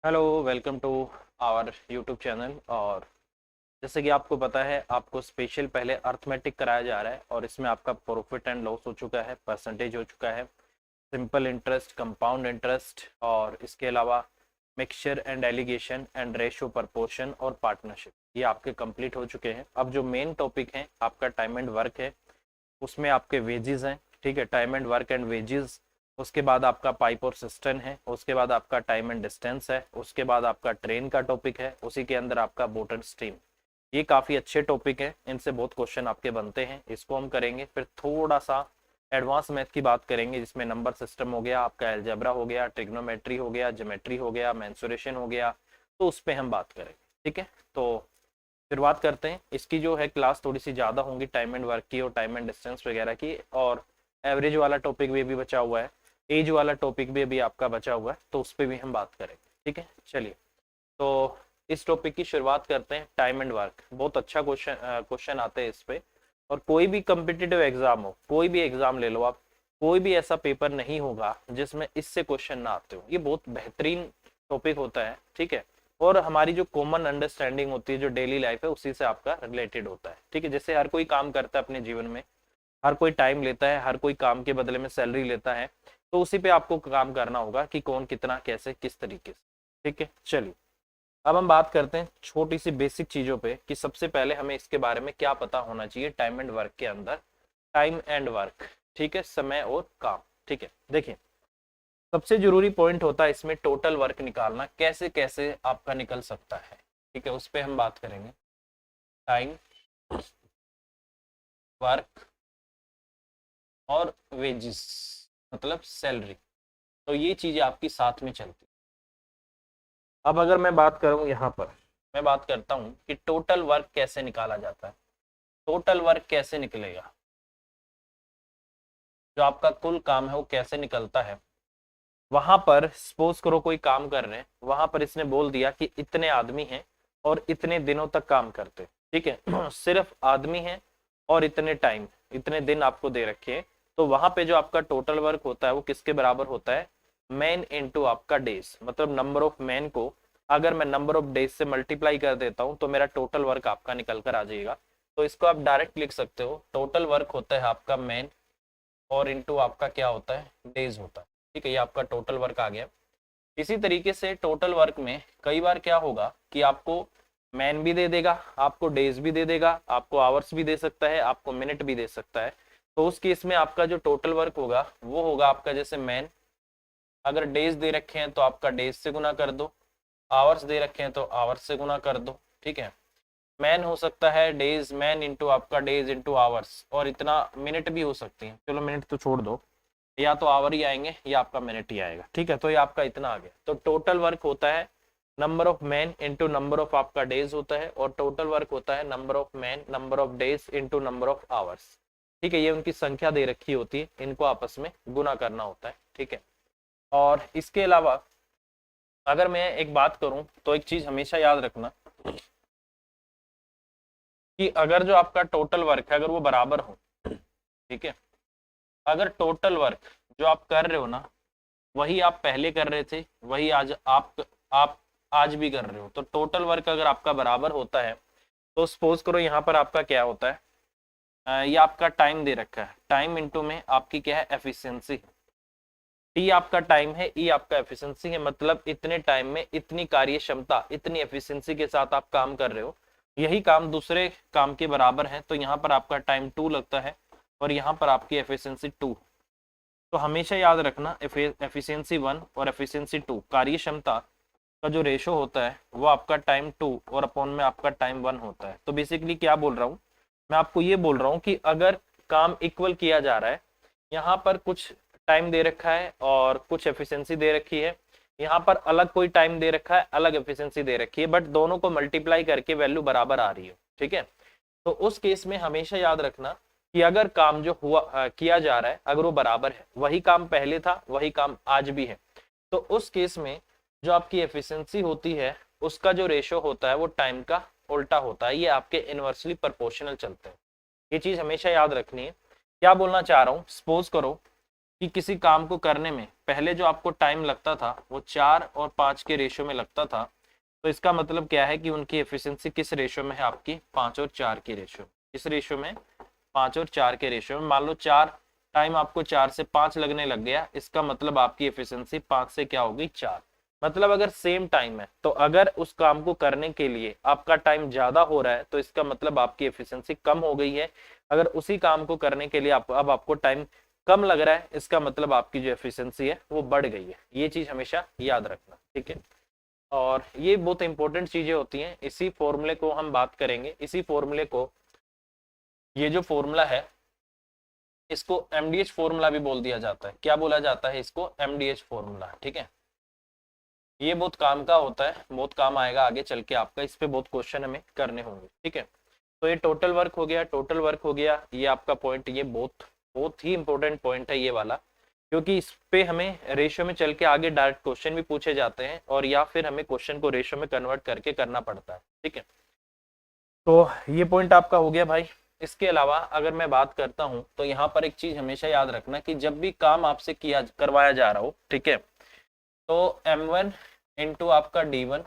Hello, welcome to our YouTube channel. और जैसे कि आपको पता है, आपको स्पेशल पहले अर्थमेटिक कराया जा रहा है और इसमें आपका प्रॉफिट एंड लॉस हो चुका है, परसेंटेज हो चुका है, सिंपल इंटरेस्ट, कंपाउंड इंटरेस्ट, और इसके अलावा mixture and allegation and ratio proportion और पार्टनरशिप, ये आपके कंप्लीट हो चुके हैं। अब जो मेन टॉपिक है आपका टाइम एंड वर्क है, उसमें आपके वेजेस हैं। ठीक है, time and work and wages. उसके बाद आपका पाइप और सिस्टम है। उसके बाद आपका टाइम एंड डिस्टेंस है। उसके बाद आपका ट्रेन का टॉपिक है। उसी के अंदर आपका बोट एंड स्ट्रीम। ये काफ़ी अच्छे टॉपिक हैं, इनसे बहुत क्वेश्चन आपके बनते हैं, इसको हम करेंगे। फिर थोड़ा सा एडवांस मैथ की बात करेंगे, जिसमें नंबर सिस्टम हो गया, आपका एल्जेब्रा हो गया, ट्रिग्नोमेट्री हो गया, ज्योमेट्री हो गया, मेंसुरेशन हो गया, तो उस पर हम बात करेंगे। ठीक है, तो शुरुआत करते हैं। इसकी जो है क्लास थोड़ी सी ज़्यादा होंगी, टाइम एंड वर्क की और टाइम एंड डिस्टेंस वगैरह की, और एवरेज वाला टॉपिक भी अभी बचा हुआ है, एज वाला टॉपिक भी अभी आपका बचा हुआ है, तो उस पर भी हम बात करेंगे। ठीक है, चलिए, तो इस टॉपिक की शुरुआत करते हैं। टाइम एंड वर्क बहुत अच्छा क्वेश्चन आते हैं इस पे। और कोई भी कम्पिटिटिव एग्जाम हो, कोई भी एग्जाम ले लो आप, कोई भी ऐसा पेपर नहीं होगा जिसमें इससे क्वेश्चन ना आते हो। ये बहुत बेहतरीन टॉपिक होता है। ठीक है, और हमारी जो कॉमन अंडरस्टैंडिंग होती है, जो डेली लाइफ है, उसी से आपका रिलेटेड होता है। ठीक है, जैसे हर कोई काम करता है अपने जीवन में, हर कोई टाइम लेता है, हर कोई काम के बदले में सैलरी लेता है, तो उसी पे आपको काम करना होगा कि कौन कितना कैसे किस तरीके से। ठीक है, चलिए, अब हम बात करते हैं छोटी सी बेसिक चीजों पे कि सबसे पहले हमें इसके बारे में क्या पता होना चाहिए टाइम एंड वर्क के अंदर। टाइम एंड वर्क, ठीक है, समय और काम। ठीक है, देखिए, सबसे जरूरी पॉइंट होता है इसमें टोटल वर्क निकालना, कैसे कैसे आपका निकल सकता है। ठीक है, उस पर हम बात करेंगे। टाइम, वर्क और वेजेस, मतलब सैलरी, तो ये चीजें आपकी साथ में चलती। अब अगर मैं बात करूं, यहाँ पर मैं बात करता हूं कि टोटल वर्क कैसे निकाला जाता है। टोटल वर्क कैसे निकलेगा, जो आपका कुल काम है वो कैसे निकलता है। वहां पर सपोज करो कोई काम कर रहे हैं, वहां पर इसने बोल दिया कि इतने आदमी हैं और इतने दिनों तक काम करते हैं। ठीक है सिर्फ आदमी हैं और इतने टाइम, इतने दिन आपको दे रखे हैं। तो वहां पे जो आपका टोटल वर्क होता है वो किसके बराबर होता है, मैन इनटू आपका डेज। मतलब नंबर ऑफ मैन को अगर मैं नंबर ऑफ डेज से मल्टीप्लाई कर देता हूं तो मेरा टोटल वर्क आपका निकल कर आ जाएगा। तो इसको आप डायरेक्ट लिख सकते हो, टोटल वर्क होता है आपका मैन और इनटू आपका क्या होता है, डेज होता है। ठीक है, ये आपका टोटल वर्क आ गया। इसी तरीके से टोटल वर्क में कई बार क्या होगा कि आपको मैन भी दे देगा, आपको डेज भी दे देगा, आपको आवर्स भी दे सकता है, आपको मिनट भी दे सकता है। तो उस केस में आपका जो टोटल वर्क होगा वो होगा आपका, जैसे मैन अगर डेज दे रखे हैं तो आपका डेज से गुना कर दो, आवर्स दे रखे हैं तो आवर्स से गुना कर दो। ठीक है, मैन हो सकता है डेज, मैन इंटू आपका डेज इंटू आवर्स, और इतना मिनट भी हो सकती है। चलो मिनट तो छोड़ दो, या तो आवर ही आएंगे या आपका मिनट ही आएगा। ठीक है, तो ये आपका इतना आ गया। तो टोटल वर्क होता है number of man into number of आपका डेज होता है, और टोटल वर्क होता है number of man number of days into number of hours. ठीक है, ये उनकी संख्या दे रखी होती है, इनको आपस में गुना करना होता है। ठीक है, और इसके अलावा अगर मैं एक बात करूं तो एक चीज हमेशा याद रखना कि अगर जो आपका टोटल वर्क है अगर वो बराबर हो, ठीक है, अगर टोटल वर्क जो आप कर रहे हो ना, वही आप पहले कर रहे थे, वही आज आप आज भी कर रहे हो, तो टोटल वर्क अगर आपका बराबर होता है, तो सपोज करो यहाँ पर आपका क्या होता है, ये आपका टाइम दे रखा है, टाइम इनटू में आपकी क्या है, एफिशिएंसी। टी आपका टाइम है, ई आपका एफिशिएंसी है, मतलब इतने टाइम में इतनी कार्य क्षमता, इतनी एफिशिएंसी के साथ आप काम कर रहे हो। यही काम दूसरे काम के बराबर है, तो यहाँ पर आपका टाइम 2 लगता है और यहाँ पर आपकी एफिशिएंसी 2। तो हमेशा याद रखना, एफिशिएंसी 1 और एफिशिएंसी 2 कार्य क्षमता का जो रेशो होता है वो आपका टाइम 2 और अपॉन में आपका टाइम 1 होता है। तो बेसिकली क्या बोल रहा हूँ मैं आपको, ये बोल रहा हूँ कि अगर काम इक्वल किया जा रहा है, यहाँ पर कुछ टाइम दे रखा है और कुछ एफिशिएंसी दे रखी है, यहाँ पर अलग कोई टाइम दे रखा है, अलग एफिशिएंसी दे रखी है, बट दोनों को मल्टीप्लाई करके वैल्यू बराबर आ रही है। ठीक है, तो उस केस में हमेशा याद रखना कि अगर काम जो किया जा रहा है अगर वो बराबर है, वही काम पहले था वही काम आज भी है, तो उस केस में जो आपकी एफिशिएंसी होती है उसका जो रेशो होता है वो टाइम का उल्टा होता है। ये आपके इनवर्सली प्रोपोर्शनल चलते हैं, ये चीज हमेशा याद रखनी है। क्या बोलना चाह रहा हूँ, सपोज करो कि किसी काम को करने में पहले जो आपको टाइम लगता था वो 4 और 5 के रेशियो में लगता था, तो इसका मतलब क्या है कि उनकी एफिशिएंसी किस रेशियो में है आपकी, 5 और 4 के रेशियो। किस रेशियो में, 5 और 4 के रेशियो में। मान लो 4 टाइम आपको 4 से 5 लगने लग गया, इसका मतलब आपकी एफिशिएंसी 5 से क्या होगी, 4। मतलब अगर सेम टाइम है तो अगर उस काम को करने के लिए आपका टाइम ज्यादा हो रहा है तो इसका मतलब आपकी एफिशिएंसी कम हो गई है। अगर उसी काम को करने के लिए अब आपको टाइम कम लग रहा है, इसका मतलब आपकी जो एफिशिएंसी है वो बढ़ गई है। ये चीज हमेशा याद रखना, ठीक है। और ये बहुत इंपॉर्टेंट चीजें होती हैं, इसी फॉर्मूले को हम बात करेंगे। इसी फॉर्मूले को, ये जो फॉर्मूला है इसको एमडीएच फॉर्मूला भी बोल दिया जाता है। क्या बोला जाता है इसको, एमडीएच फॉर्मूला, ठीक है। ये बहुत काम का होता है, बहुत काम आएगा आगे चल के आपका, इस पे बहुत क्वेश्चन हमें करने होंगे, ठीक है। तो ये टोटल वर्क हो गया, टोटल वर्क हो गया, ये आपका पॉइंट, ये बहुत बहुत ही इंपॉर्टेंट पॉइंट है ये वाला, क्योंकि इस पे हमें रेशियो में चल के आगे डायरेक्ट क्वेश्चन भी पूछे जाते हैं, और या फिर हमें क्वेश्चन को रेशियो में कन्वर्ट करके करना पड़ता है, ठीक है। तो ये पॉइंट आपका हो गया भाई। इसके अलावा अगर मैं बात करता हूं तो यहाँ पर एक चीज हमेशा याद रखना कि जब भी काम आपसे किया करवाया जा रहा हो, ठीक है, तो m1 इंटू आपका d1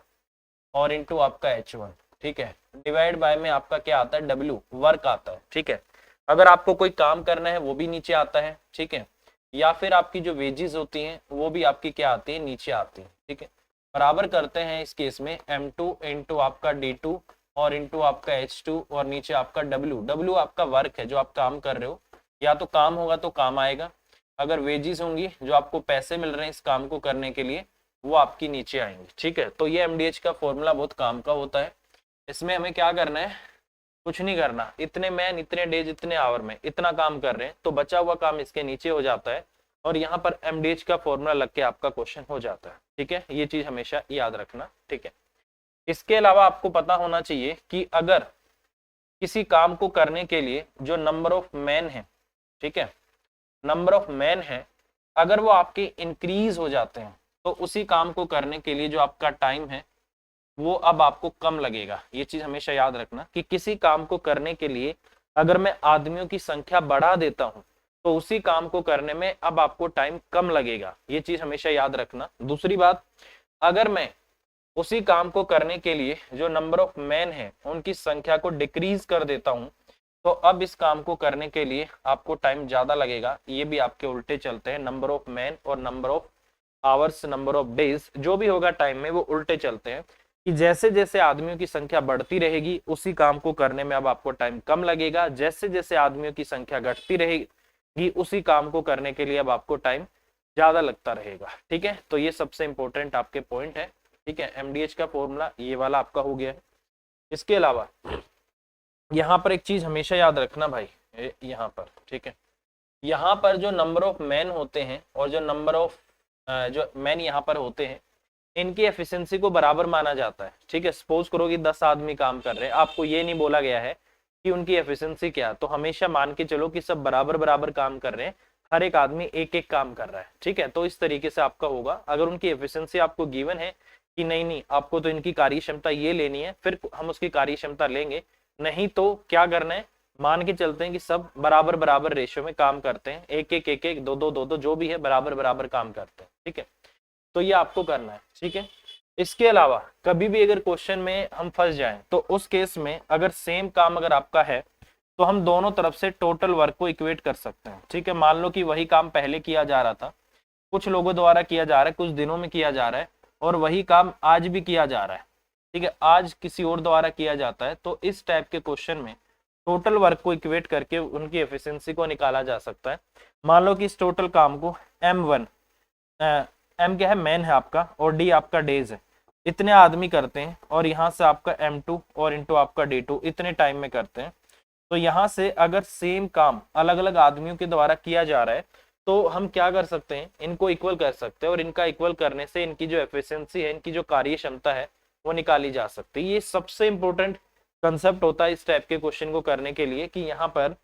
और इंटू आपका h1, ठीक है, डिवाइड बाय में आपका क्या आता है, w वर्क आता है, ठीक है। अगर आपको कोई काम करना है वो भी नीचे आता है, ठीक है, या फिर आपकी जो वेजेस होती हैं वो भी आपकी क्या आती है, नीचे आती है, ठीक है। बराबर करते हैं इस केस में m2 इंटू आपका d2 और इंटू आपका h2 और नीचे आपका w आपका वर्क है जो आप काम कर रहे हो, या तो काम होगा तो काम आएगा, अगर वेजेस होंगी जो आपको पैसे मिल रहे हैं इस काम को करने के लिए वो आपकी नीचे आएंगे, ठीक है। तो ये एमडीएच का फॉर्मूला बहुत काम का होता है। इसमें हमें क्या करना है, कुछ नहीं करना, इतने मैन इतने डेज इतने आवर में इतना काम कर रहे हैं तो बचा हुआ काम इसके नीचे हो जाता है, और यहाँ पर एमडीएच का फॉर्मूला लग के आपका क्वेश्चन हो जाता है, ठीक है। ये चीज हमेशा याद रखना, ठीक है। इसके अलावा आपको पता होना चाहिए कि अगर किसी काम को करने के लिए जो नंबर ऑफ मैन है, ठीक है, नंबर ऑफ मैन है, अगर वो आपके इंक्रीज हो जाते हैं तो उसी काम को करने के लिए जो आपका टाइम है वो अब आपको कम लगेगा। ये चीज हमेशा याद रखना कि किसी काम को करने के लिए अगर मैं आदमियों की संख्या बढ़ा देता हूं तो उसी काम को करने में अब आपको टाइम कम लगेगा। ये चीज हमेशा याद रखना। दूसरी बात, अगर मैं उसी काम को करने के लिए जो नंबर ऑफ मैन है उनकी संख्या को डिक्रीज कर देता हूं तो अब इस काम को करने के लिए आपको टाइम ज्यादा लगेगा। ये भी आपके उल्टे चलते हैं, नंबर ऑफ मैन और number of hours, number of days जो भी होगा टाइम में वो उल्टे चलते हैं, कि जैसे जैसे आदमियों की संख्या बढ़ती रहेगी उसी काम को करने में अब आपको टाइम कम लगेगा, जैसे जैसे आदमियों की संख्या घटती रहेगी उसी काम को करने के लिए अब आपको टाइम ज्यादा लगता रहेगा, ठीक है। तो ये सबसे इंपॉर्टेंट आपके पॉइंट है, ठीक है। एमडीएच का फॉर्मूला ये वाला आपका हो गया है। इसके अलावा यहाँ पर एक चीज हमेशा याद रखना भाई, यहाँ पर, ठीक है, यहाँ पर जो नंबर ऑफ मैन होते हैं और जो नंबर ऑफ जो मैन यहाँ पर होते हैं इनकी एफिशिएंसी को बराबर माना जाता है, ठीक है। सपोज करो कि 10 आदमी काम कर रहे हैं, आपको ये नहीं बोला गया है कि उनकी एफिशिएंसी क्या, तो हमेशा मान के चलो कि सब बराबर बराबर काम कर रहे हैं, हर एक आदमी एक एक काम कर रहा है, ठीक है। तो इस तरीके से आपका होगा। अगर उनकी एफिशिएंसी आपको गिवन है कि नहीं नहीं आपको तो इनकी कार्य क्षमता ये लेनी है, फिर हम उसकी कार्य क्षमता लेंगे, नहीं तो क्या करना है, मान के चलते हैं कि सब बराबर बराबर रेशियो में काम करते हैं, एक एक दो दो जो भी है बराबर बराबर काम करते हैं, ठीक है। तो ये आपको करना है, ठीक है। इसके अलावा कभी भी अगर क्वेश्चन में हम फंस जाएं तो उस केस में अगर सेम काम अगर आपका है तो हम दोनों तरफ से टोटल वर्क को इक्वेट कर सकते हैं, ठीक है। मान लो कि वही काम पहले किया जा रहा था, कुछ लोगों द्वारा किया जा रहा है, कुछ दिनों में किया जा रहा है, और वही काम आज भी किया जा रहा है, ठीक है, आज किसी और द्वारा किया जाता है। तो इस टाइप के क्वेश्चन में टोटल वर्क को इक्वेट करके उनकी एफिशिएंसी को निकाला जा सकता है। मान लो कि इस टोटल काम को M1 M क्या है, मैन है आपका, और D आपका डेज है, इतने आदमी करते हैं, और यहाँ से आपका M2 और इंटू आपका D2 इतने टाइम में करते हैं। तो यहाँ से अगर सेम काम अलग अलग आदमियों के द्वारा किया जा रहा है तो हम क्या कर सकते हैं, इनको इक्वल कर सकते हैं, और इनका इक्वल करने से इनकी जो एफिशिएंसी है, इनकी जो कार्य क्षमता है वो निकाली जा सकती है। ये सबसे इंपॉर्टेंट कंसेप्ट होता है इस टाइप के क्वेश्चन को करने के लिए, कि यहाँ पर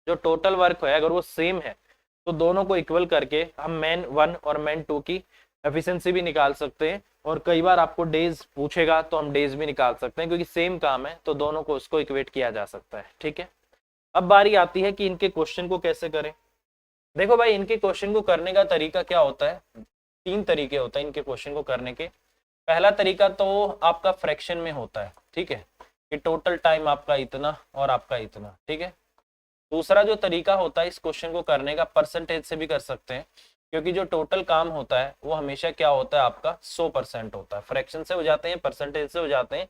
जो टोटल वर्क है अगर वो सेम है तो दोनों को इक्वल करके हम मैन 1 और मैन 2 की एफिशिएंसी भी निकाल सकते हैं, और कई बार आपको डेज पूछेगा तो हम डेज भी निकाल सकते हैं, क्योंकि सेम काम है तो दोनों को उसको इक्वेट किया जा सकता है, ठीक है। अब बारी आती है कि इनके क्वेश्चन को कैसे करें। देखो भाई, इनके क्वेश्चन को करने का तरीका क्या होता है, 3 तरीके होते हैं इनके क्वेश्चन को करने के। पहला तरीका तो आपका फ्रैक्शन में होता है, ठीक है, कि टोटल टाइम आपका इतना और आपका इतना, ठीक है। दूसरा जो तरीका होता है इस क्वेश्चन को करने का, परसेंटेज से भी कर सकते हैं, क्योंकि जो टोटल काम होता है वो हमेशा क्या होता है आपका 100% होता है। फ्रैक्शन से हो जाते हैं, परसेंटेज से हो जाते हैं।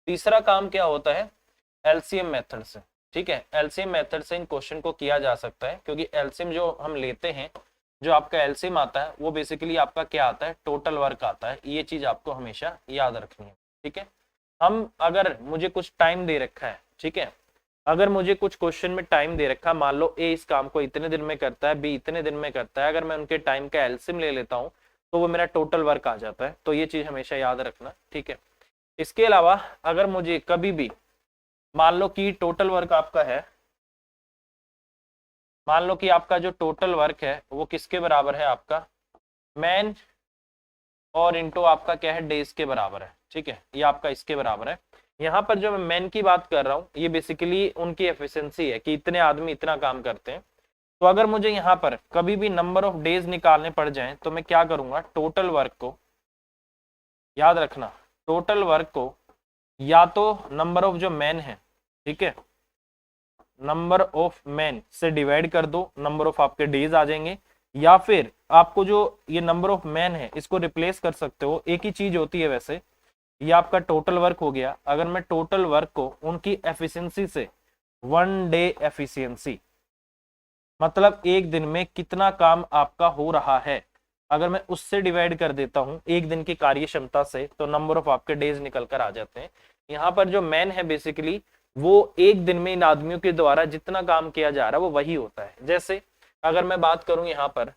तीसरा काम क्या होता है, एलसीएम मेथड से, ठीक है। एलसीएम मेथड से इन क्वेश्चन को किया जा सकता है, क्योंकि एलसीएम जो हम लेते हैं, जो आपका एलसीएम आता है वो बेसिकली आपका क्या आता है, टोटल वर्क आता है। ये चीज आपको हमेशा याद रखनी है, ठीक है। हम अगर मुझे कुछ टाइम दे रखा है, ठीक है, अगर मुझे कुछ क्वेश्चन में टाइम दे रखा, मान लो ए इस काम को इतने दिन में करता है, बी इतने दिन में करता है, अगर मैं उनके टाइम का एलसीएम ले लेता हूँ तो वो मेरा टोटल वर्क आ जाता है। तो ये चीज हमेशा याद रखना, ठीक है। इसके अलावा अगर मुझे कभी भी मान लो कि टोटल वर्क आपका है, मान लो कि आपका जो टोटल वर्क है वो किसके बराबर है, आपका मैन और इंटू आपका क्या है, डेज के बराबर है, ठीक है। ये आपका इसके बराबर है। यहाँ पर जो मैं मैन की बात कर रहा हूँ ये बेसिकली उनकी एफिशिएंसी है कि इतने आदमी इतना काम करते हैं। तो अगर मुझे यहाँ पर कभी भी नंबर ऑफ डेज निकालने पड़ जाएं तो मैं क्या करूंगा, टोटल वर्क को, याद रखना, टोटल वर्क को या तो नंबर ऑफ जो मैन है, ठीक है, नंबर ऑफ मैन से डिवाइड कर दो, नंबर ऑफ आपके डेज आ जाएंगे। या फिर आपको जो ये नंबर ऑफ मैन है इसको रिप्लेस कर सकते हो, एक ही चीज होती है वैसे। ये आपका टोटल वर्क हो गया। अगर मैं टोटल वर्क को उनकी एफिशिएंसी से, 1 डे एफिशिएंसी, मतलब एक दिन में कितना काम आपका हो रहा है, अगर मैं उससे डिवाइड कर देता हूं एक दिन की कार्य क्षमता से, तो नंबर ऑफ आपके डेज निकल कर आ जाते हैं। यहाँ पर जो मैन है बेसिकली वो एक दिन में इन आदमियों के द्वारा जितना काम किया जा रहा है वो वही होता है। जैसे अगर मैं बात करूं, यहाँ पर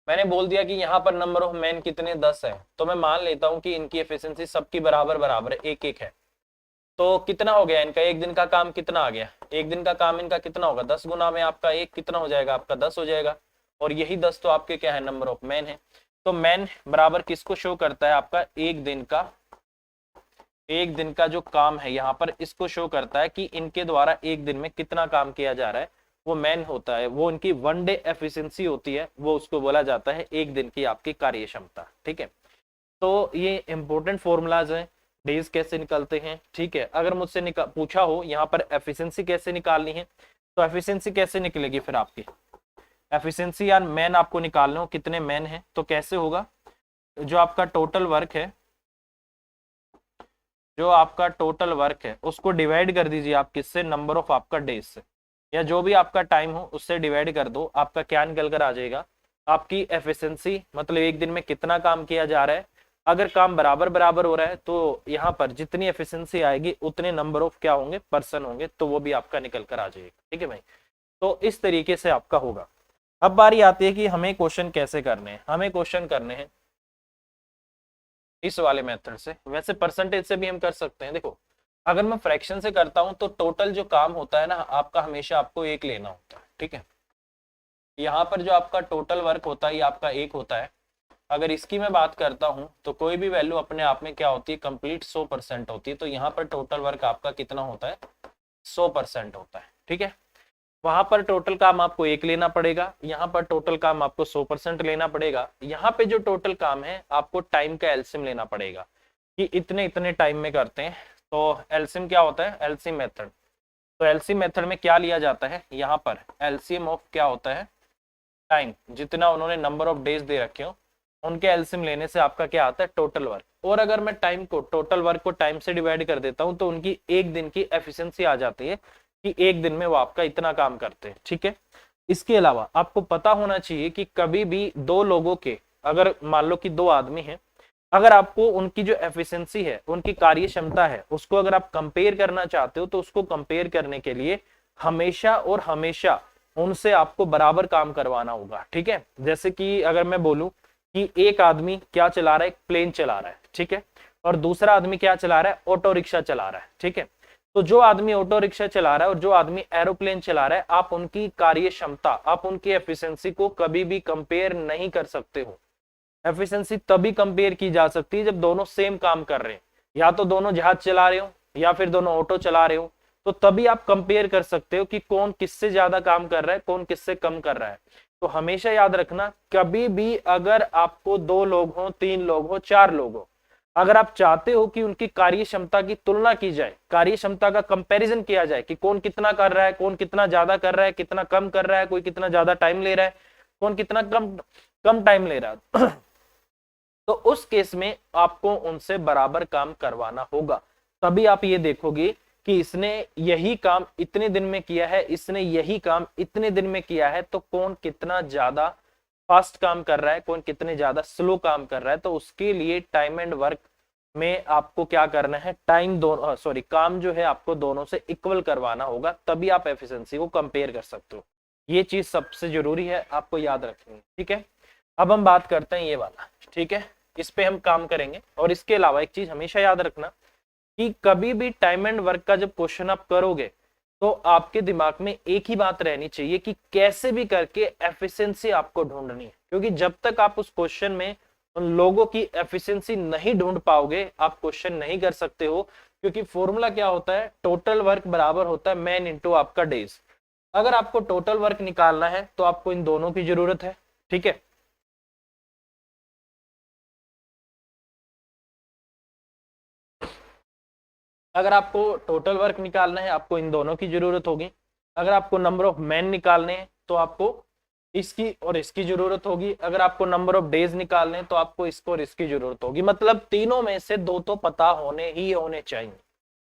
मैंने बोल दिया कि यहाँ पर नंबर ऑफ मैन कितने, 10 है, तो मैं मान लेता हूं कि इनकी एफिशिएंसी सबकी बराबर बराबर है, एक एक है। तो कितना हो गया इनका, एक दिन का काम कितना आ गया, एक दिन का काम इनका कितना होगा, 10 गुना में आपका एक कितना हो जाएगा, आपका 10 हो जाएगा। और यही 10 तो आपके क्या है, नंबर ऑफ मैन है। तो मैन बराबर किसको शो करता है, आपका एक दिन का, एक दिन का जो काम है यहाँ पर इसको शो करता है कि इनके द्वारा एक दिन में कितना काम किया जा रहा है, वो मैन होता है। वो इनकी 1 डे एफिशिएंसी होती है, वो उसको बोला जाता है एक दिन की आपकी कार्य क्षमता, ठीक है। तो ये इंपॉर्टेंट फॉर्मूलाज हैं, डेज कैसे निकलते हैं, ठीक है। अगर मुझसे पूछा हो यहाँ पर एफिशिएंसी कैसे निकालनी है, तो एफिशिएंसी कैसे निकलेगी फिर आपकी, एफिशिएंसी यार मैन आपको निकालने हो, कितने मैन है, तो कैसे होगा, जो आपका टोटल वर्क है, जो आपका टोटल वर्क है उसको डिवाइड कर दीजिए आप किससे, नंबर ऑफ आपका डेज से, या जो भी आपका टाइम हो उससे डिवाइड कर दो, आपका क्या निकल कर आ जाएगा, आपकी एफिशिएंसी, मतलब एक दिन में कितना काम किया जा रहा है। अगर काम बराबर बराबर हो रहा है तो यहाँ पर जितनी एफिशिएंसी आएगी उतने नंबर ऑफ क्या होंगे, पर्सन होंगे, तो वो भी आपका निकल कर आ जाएगा, ठीक है भाई। तो इस तरीके से आपका होगा। अब बारी आती है कि हमें क्वेश्चन कैसे करने हैं। हमें क्वेश्चन करने हैं इस वाले मेथड से, वैसे परसेंटेज से भी हम कर सकते हैं। देखो अगर मैं फ्रैक्शन से करता हूं तो टोटल जो काम होता है ना आपका, हमेशा आपको एक लेना होता है, ठीक है। यहाँ पर जो आपका टोटल वर्क होता है ये आपका एक होता है। अगर इसकी मैं बात करता हूं तो कोई भी वैल्यू अपने आप में क्या होती है, कंप्लीट 100% होती है। तो यहाँ पर टोटल वर्क आपका कितना होता है, 100% होता है, ठीक है। वहां पर टोटल काम आपको एक लेना पड़ेगा, यहाँ पर टोटल काम आपको 100% लेना पड़ेगा। यहाँ पे जो टोटल काम है आपको टाइम का एलसीएम लेना पड़ेगा कि इतने इतने टाइम में करते हैं। तो एलसीएम क्या होता है, एलसीएम मेथड। तो एलसीएम मेथड में क्या लिया जाता है, यहाँ पर एलसीएम ऑफ क्या होता है, टाइम, जितना उन्होंने नंबर ऑफ डेज दे रखे हो उनके एलसीएम लेने से आपका क्या आता है, टोटल वर्क। और अगर मैं टाइम को, टोटल वर्क को टाइम से डिवाइड कर देता हूं तो उनकी एक दिन की एफिशिएंसी आ जाती है कि एक दिन में वो आपका इतना काम करते हैं, ठीक है। इसके अलावा आपको पता होना चाहिए कि कभी भी दो लोगों के, अगर मान लो कि दो आदमी हैं, अगर आपको उनकी जो एफिशिएंसी है, उनकी कार्य क्षमता है, उसको अगर आप कंपेयर करना चाहते हो तो उसको कंपेयर करने के लिए हमेशा और हमेशा उनसे आपको बराबर काम करवाना होगा, ठीक है। जैसे कि अगर मैं बोलूं कि एक आदमी क्या चला रहा है, एक प्लेन चला रहा है, ठीक है, और दूसरा आदमी क्या चला रहा है, ऑटो रिक्शा चला रहा है, ठीक है। तो जो आदमी ऑटो रिक्शा चला रहा है और जो आदमी एरोप्लेन चला रहा है, आप उनकी कार्य क्षमता, आप उनकी एफिशिएंसी को कभी भी कंपेयर नहीं कर सकते हो। एफिशिएंसी तभी कंपेयर की जा सकती है जब दोनों सेम काम कर रहे हैं, या तो दोनों जहाज चला रहे हो या फिर दोनों ऑटो चला रहे हो, तो तभी आप कंपेयर कर सकते हो कि कौन किससे ज्यादा काम कर रहा है, कौन किससे कम कर रहा है। तो हमेशा याद रखना, कभी भी अगर आपको 2 लोग हो, 3 लोग हो, 4 लोग हो, अगर आप चाहते हो कि उनकी कार्य क्षमता की तुलना की जाए, कार्य क्षमता का कंपैरिजन किया जाए कि कौन कितना कर रहा है, कौन कितना ज्यादा कर रहा है, कितना कम कर रहा है, कोई कितना ज्यादा टाइम ले रहा है, कौन कितना कम कम टाइम ले रहा है तो उस केस में आपको उनसे बराबर काम करवाना होगा। तभी आप ये देखोगे कि इसने यही काम इतने दिन में किया है, इसने यही काम इतने दिन में किया है, तो कौन कितना ज्यादा फास्ट काम कर रहा है, कौन कितने ज्यादा स्लो काम कर रहा है। तो उसके लिए टाइम एंड वर्क में आपको क्या करना है, टाइम दोनों काम जो है आपको दोनों से इक्वल करवाना होगा, तभी आप एफिशिएंसी को कंपेयर कर सकते हो। ये चीज सबसे जरूरी है, आपको याद रखनी है, ठीक है। अब हम बात करते हैं ये वाला, ठीक है, इस पे हम काम करेंगे। और इसके अलावा एक चीज हमेशा याद रखना कि कभी भी टाइम एंड वर्क का जब क्वेश्चन आप करोगे तो आपके दिमाग में एक ही बात रहनी चाहिए कि कैसे भी करके एफिशिएंसी आपको ढूंढनी है, क्योंकि जब तक आप उस क्वेश्चन में उन लोगों की एफिशिएंसी नहीं ढूंढ पाओगे आप क्वेश्चन नहीं कर सकते हो। क्योंकि फॉर्मूला क्या होता है, टोटल वर्क बराबर होता है मैन इंटू आपका डेज। अगर आपको टोटल वर्क निकालना है तो आपको इन दोनों की जरूरत है, ठीक है। अगर आपको टोटल वर्क निकालना है आपको इन दोनों की जरूरत होगी। अगर आपको नंबर ऑफ मैन निकालने हैं तो आपको इसकी और इसकी जरूरत होगी। अगर आपको नंबर ऑफ डेज निकालने हैं तो आपको इसको और इसकी जरूरत होगी। मतलब तीनों में से 2 तो पता होने ही होने चाहिए।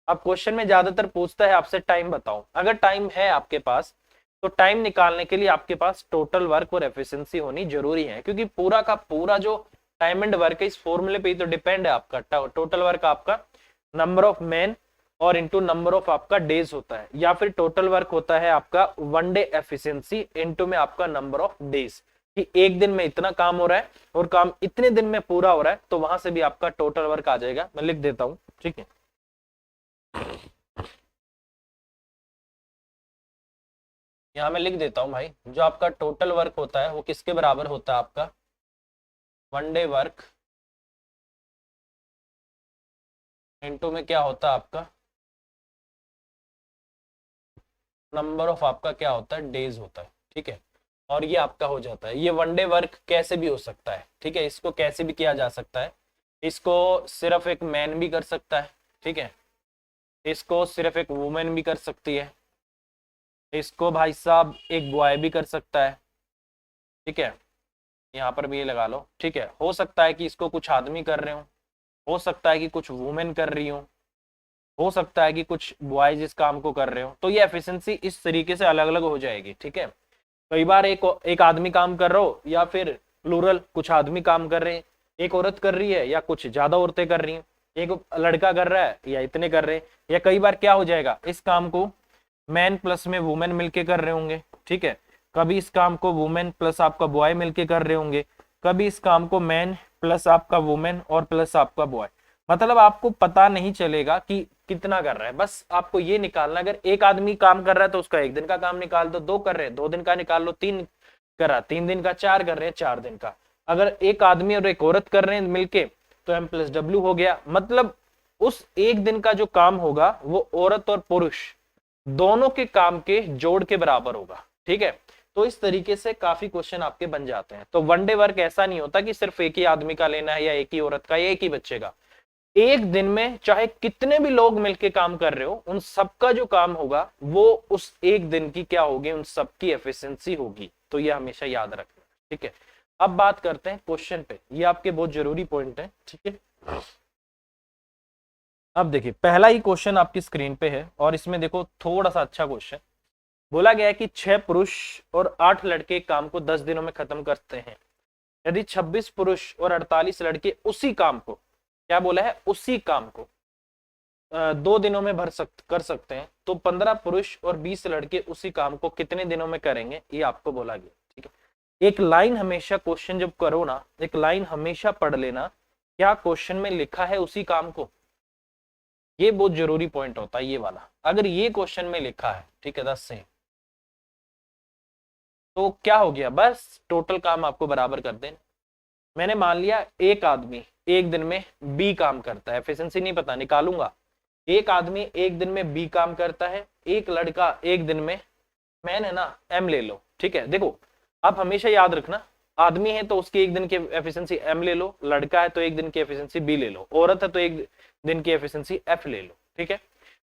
अब क्वेश्चन में ज्यादातर पूछता है आपसे टाइम बताओ। अगर टाइम है आपके पास तो टाइम निकालने के लिए आपके पास टोटल वर्क और एफिशिएंसी होनी जरूरी है, क्योंकि पूरा का पूरा जो टाइम एंड वर्क है इस फॉर्मूले पे ही तो डिपेंड है आपका। टोटल वर्क आपका नंबर ऑफ मैन और इंटू नंबर ऑफ आपका डेज होता है, या फिर टोटल वर्क होता है आपका 1 डे एफिशिएंसी इंटू में आपका नंबर ऑफ डेज, कि एक दिन में इतना काम हो रहा है और काम इतने दिन में पूरा हो रहा है, तो वहां से भी आपका टोटल वर्क आ जाएगा। मैं लिख देता हूं, ठीक है। यहां मैं लिख देता हूं भाई, जो आपका टोटल वर्क होता है वो किसके बराबर होता है, आपका 1 डे वर्क इंटू में क्या होता है आपका नंबर ऑफ आपका क्या होता है डेज होता है, ठीक है। और ये आपका हो जाता है। ये 1 डे वर्क कैसे भी हो सकता है, ठीक है, इसको कैसे भी किया जा सकता है। इसको सिर्फ एक मैन भी कर सकता है, ठीक है, इसको सिर्फ एक वुमेन भी कर सकती है, इसको भाई साहब एक बॉय भी कर सकता है, ठीक है। यहाँ पर भी ये लगा लो, ठीक है। हो सकता है कि इसको कुछ आदमी कर रहे हो सकता है कि कुछ वुमेन कर रही हो सकता है कि कुछ बॉयज इस काम को कर रहे हो। तो ये एफिशिएंसी इस तरीके से अलग अलग हो जाएगी, ठीक है। कई बार एक आदमी काम कर रहा हो, या फिर प्लूरल कुछ आदमी काम कर रहे हैं, एक औरत कर रही है या कुछ ज्यादा औरतें कर रही हैं, एक लड़का कर रहा है या इतने कर रहे हैं। या कई बार क्या हो जाएगा, इस काम को मैन प्लस में वुमेन मिलके कर रहे होंगे, ठीक है। कभी इस काम को वुमेन प्लस आपका बॉय मिलके कर रहे होंगे, कभी इस काम को मैन प्लस आपका वुमेन और प्लस आपका बॉय। मतलब आपको पता नहीं चलेगा कि कितना कर रहा है, बस आपको ये निकालना। अगर एक आदमी काम कर रहा है तो उसका एक दिन का काम निकाल दो, 2 कर रहे हैं 2 दिन का निकाल लो, 3 कर रहा 3 दिन का, 4 कर रहे हैं 4 दिन का। अगर एक आदमी और एक औरत कर रहे हैं मिलके तो M+W हो गया। मतलब उस एक दिन का जो काम होगा वो औरत और पुरुष दोनों के काम के जोड़ के बराबर होगा, ठीक है। तो इस तरीके से काफी क्वेश्चन आपके बन जाते हैं। तो 1 डे वर्क ऐसा नहीं होता कि सिर्फ एक ही आदमी का लेना है या एक ही औरत का या एक ही बच्चे का। एक दिन में चाहे कितने भी लोग मिलके काम कर रहे हो, उन सबका जो काम होगा वो उस एक दिन की क्या होगी, उन सबकी एफिशिएंसी होगी। तो ये हमेशा याद रखना, ठीक है। अब बात करते हैं क्वेश्चन पे, ये आपके बहुत जरूरी पॉइंट है, ठीक है। अब देखिए पहला ही क्वेश्चन आपकी स्क्रीन पे है और इसमें देखो थोड़ा सा अच्छा क्वेश्चन बोला गया है कि 6 पुरुष और 8 लड़के काम को 10 दिनों में खत्म करते हैं। यदि 26 पुरुष और 48 लड़के उसी काम को, क्या बोला है, उसी काम को 2 दिनों में कर सकते हैं, तो 15 पुरुष और 20 लड़के उसी काम को कितने दिनों में करेंगे, ये आपको बोला गया, ठीक है। एक लाइन हमेशा क्वेश्चन जब करो ना, एक लाइन हमेशा पढ़ लेना, क्या क्वेश्चन में लिखा है उसी काम को। ये बहुत जरूरी पॉइंट होता है ये वाला। अगर ये क्वेश्चन में लिखा है, ठीक है, 10 से, तो क्या हो गया, बस टोटल काम आपको बराबर कर देना। मैंने मान लिया एक आदमी एक दिन में 20 काम करता है, एफिशिएंसी नहीं पता, निकालूंगा एक आदमी एक दिन में बी काम करता है, एक लड़का एक दिन में, मैन है ना, एम ले लो, ठीक है। देखो आप हमेशा याद रखना, आदमी है तो उसकी एक दिन की एफिशिएंसी एम ले लो, लड़का है तो एक दिन की एफिशिएंसी बी ले लो, औरत है तो एक दिन की एफिशिएंसी एफ ले लो, ठीक है।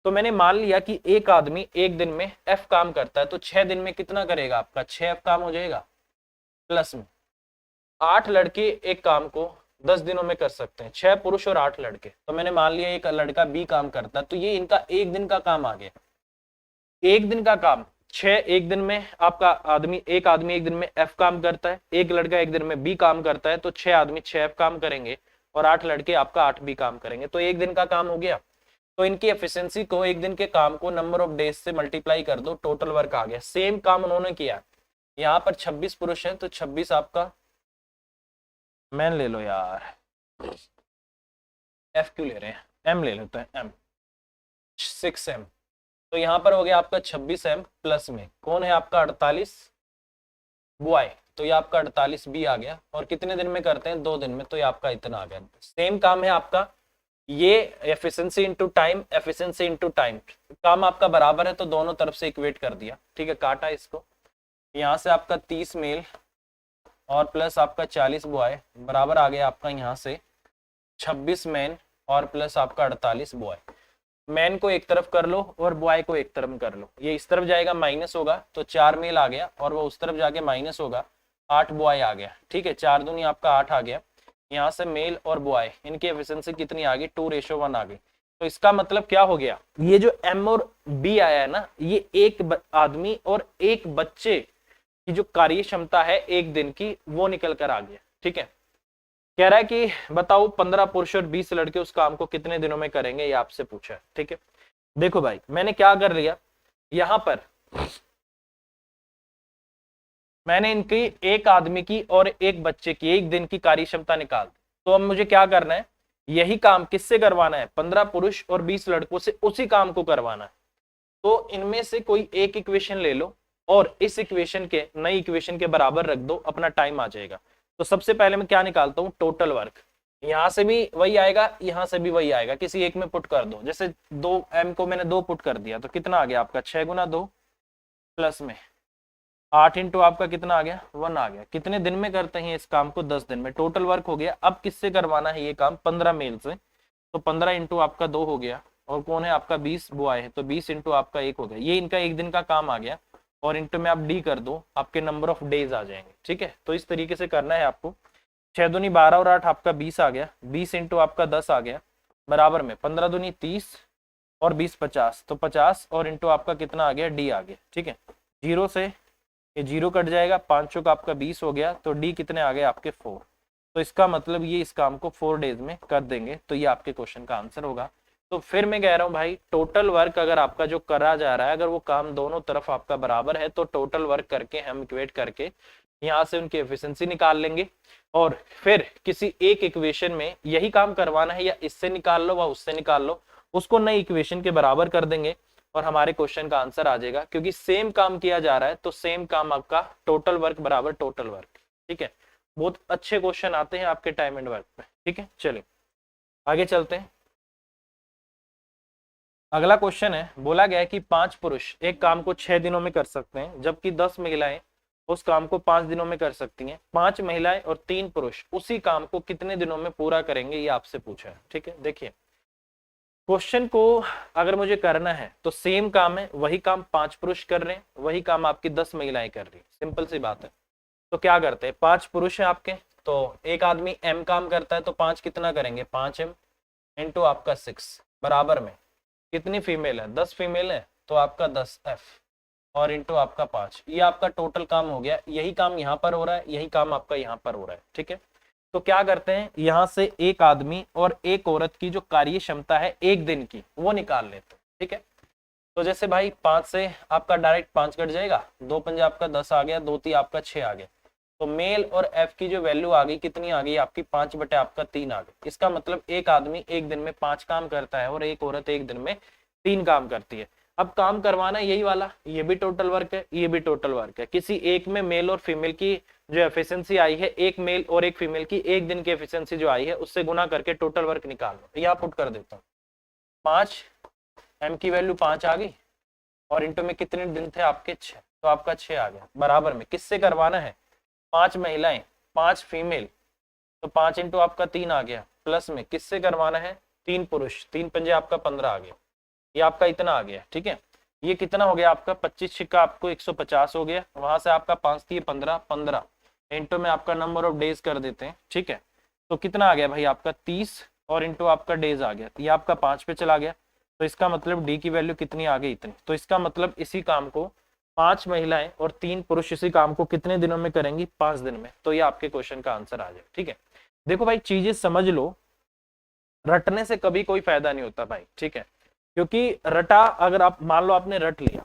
तो मैंने मान लिया कि एक आदमी एक दिन में एफ काम करता है, तो 6 दिन में कितना करेगा आपका, 6 एफ काम हो जाएगा। प्लस में 8 लड़के एक काम को 10 दिनों में कर सकते हैं, 6 पुरुष और 8 लड़के। तो मैंने मान लिया एक लड़का बी काम करता है, तो ये इनका एक दिन का काम आ गया। एक दिन का काम 6, एक दिन में आपका आदमी एक एक दिन में एफ काम करता है, एक लड़का एक दिन में बी काम करता है, तो 6 आदमी 6 एफ काम करेंगे और 8 लड़के आपका 8 बी काम करेंगे, तो एक दिन का काम हो गया। तो इनकी एफिशिएंसी को, एक दिन के काम को नंबर ऑफ डेज से मल्टीप्लाई कर दो, टोटल वर्क आ गया। सेम काम उन्होंने किया, यहाँ पर 26 पुरुष है तो 26 आपका मैन ले लो यार, एफ क्यों ले रहे हैं, एम ले लेते हैं, एम 6 एम। तो यहाँ पर हो गया आपका 26 एम, प्लस में कौन है आपका 48 बॉय, तो ये आपका 48 बी आ गया। और कितने दिन में करते हैं, 2 दिन में, तो ये आपका इतना आ गया। सेम काम है आपका, ये efficiency into time, efficiency into time, काम आपका बराबर है तो दोनों तरफ से इक्वेट कर दिया, ठीक है। काटा इसको, यहाँ से आपका 30 मेल और प्लस आपका 40 बॉय बराबर आ गया आपका यहाँ से 26 मैन और प्लस आपका 48 बॉय। मैन को एक तरफ कर लो और बॉय को एक तरफ कर लो, ये इस तरफ जाएगा माइनस होगा तो 4 मेल आ गया और वो उस तरफ जाके माइनस होगा, 8 बॉय आ गया, ठीक है। 4 दूनी आपका 8 आ गया। यहाँ से मेल और बॉय इनकी एफिशिएंसी कितनी आ गई, 2:1 आ गई। तो इसका मतलब क्या हो गया, ये जो एम और बी आया है ना, ये एक आदमी और एक बच्चे की जो कार्य क्षमता है एक दिन की, वो निकल कर आ गया, ठीक है। कह रहा है कि बताओ 15 पुरुष और 20 लड़के उस काम को कितने दिनों में करेंगे, ये आपसे पूछा है, ठीक है। देखो भाई मैंने क्या कर लिया, यहां पर मैंने इनकी एक आदमी की और एक बच्चे की एक दिन की कार्य क्षमता निकाल दी। तो अब मुझे क्या करना है, यही काम किससे करवाना है, 15 पुरुष और 20 लड़कों से उसी काम को करवाना है। तो इनमें से कोई एक इक्वेशन ले लो और इस इक्वेशन के नई इक्वेशन के बराबर रख दो, अपना टाइम आ जाएगा। तो सबसे पहले मैं क्या निकालता हूं, टोटल वर्क। यहां से भी वही आएगा, यहां से भी वही आएगा, किसी एक में पुट कर दो। जैसे 2m को मैंने 2 पुट कर दिया तो कितना आ गया आपका 6 गुना 2 प्लस में 8 इंटू आपका कितना आ गया 1 आ गया। कितने दिन में करते हैं इस काम को, 10 दिन में। टोटल वर्क हो गया। अब किससे करवाना है ये काम, 15 मेल से, तो 15 इंटू आपका 2 हो गया और कौन है आपका 20 बॉय है, तो 20 इंटू आपका 1 हो गया। ये इनका एक दिन का काम आ गया और इंटू में आप डी कर दो, आपके नंबर ऑफ डेज आ जाएंगे, ठीक है। तो इस तरीके से करना है आपको। 6 दूनी 12 और 8 आपका 20 आ गया, 20 इंटू आपका 10 आ गया, बराबर में 15 दूनी 30 और 20 50, तो 50 और इंटू आपका कितना आ गया डी आ गया, ठीक है। 0 से ये 0 कट जाएगा, 5 चौक आपका 20 हो गया, तो डी कितने आ गए आपके 4। तो इसका मतलब ये इस काम को 4 डेज में कर देंगे, तो ये आपके क्वेश्चन का आंसर होगा। तो फिर मैं कह रहा हूं भाई, टोटल वर्क अगर आपका जो करा जा रहा है, अगर वो काम दोनों तरफ आपका बराबर है, तो टोटल वर्क करके हम इक्वेट करके यहाँ से उनकी एफिशिएंसी निकाल लेंगे और फिर किसी एक इक्वेशन में यही काम करवाना है, या इससे निकाल लो व उससे निकाल लो, उसको नई इक्वेशन के बराबर कर देंगे और हमारे क्वेश्चन का आंसर आ जाएगा। क्योंकि सेम काम किया जा रहा है तो सेम काम आपका टोटल वर्क बराबर टोटल वर्क, ठीक है। बहुत अच्छे क्वेश्चन आते हैं आपके टाइम एंड वर्क पे, ठीक है। चलिए आगे चलते हैं। अगला क्वेश्चन है, बोला गया है कि 5 पुरुष एक काम को 6 दिनों में कर सकते हैं, जबकि 10 महिलाएं उस काम को 5 दिनों में कर सकती हैं। 5 महिलाएं और 3 पुरुष उसी काम को कितने दिनों में पूरा करेंगे, ये आपसे पूछा है, ठीक है। देखिए क्वेश्चन को अगर मुझे करना है तो सेम काम है, वही काम 5 पुरुष कर रहे हैं, वही काम आपकी 10 महिलाएं कर रही है, सिंपल सी बात है। तो क्या करते हैं, 5 पुरुष है आपके, तो एक आदमी m काम करता है, तो 5 कितना करेंगे 5m इंटू आपका 6 बराबर में कितनी फीमेल है, 10 फीमेल है, तो आपका 10f और इंटू आपका 5। ये आपका टोटल काम हो गया। यही काम यहाँ पर हो रहा है, यही काम आपका यहाँ पर हो रहा है, ठीक है। तो क्या करते हैं, यहाँ से एक आदमी और एक औरत की जो कार्य क्षमता है एक दिन की, वो निकाल लेते हैं, ठीक है। तो जैसे भाई 5 से आपका डायरेक्ट 5 कट जाएगा, 2 पंजे आपका 10 आ गया, 2 3 आपका 6 आ गया। तो मेल और एफ की जो वैल्यू आ गई कितनी आ गई आपकी 5 बटे आपका 3 आ गई। इसका मतलब एक आदमी एक दिन में 5 काम करता है और एक औरत एक दिन में 3 काम करती है। अब काम करवाना यही वाला, ये भी टोटल वर्क है, ये भी टोटल वर्क है। किसी एक में मेल और फीमेल की जो एफिशिएंसी आई है, एक मेल और एक फीमेल की एक दिन की एफिशिएंसी जो आई है, उससे गुना करके टोटल वर्क निकाल लो। यहाँ पुट कर देता हूँ 5 m की वैल्यू 5 आ गई और इंटू में कितने दिन थे आपके 6, तो आपका 6 आ गया। बराबर में किससे करवाना है, 5 महिलाएं 5 फीमेल, तो 5 इंटू आपका 3 आ गया, प्लस में किससे करवाना है 3 पुरुष, 3 पंजे आपका 15 आ गया, ये आपका इतना आ गया। ठीक है, ये कितना हो गया आपका 25 छिक्का आपको 150 हो गया, वहां से आपका 5 3 15 15 इंटू में आपका नंबर ऑफ डेज कर देते हैं। ठीक है, तो कितना आ गया भाई आपका 30 और इंटू आपका डेज आ गया, ये आपका 5 पे चला गया, तो इसका मतलब डी की वैल्यू कितनी आ गई, इतनी। तो इसका मतलब इसी काम को 5 महिलाएं और 3 पुरुष इसी काम को कितने दिनों में करेंगी, 5 दिन में। तो ये आपके क्वेश्चन का आंसर आ जाए। ठीक है, देखो भाई चीजें समझ लो, रटने से कभी कोई फायदा नहीं होता भाई। ठीक है, क्योंकि रटा, अगर आप मान लो आपने रट लिया,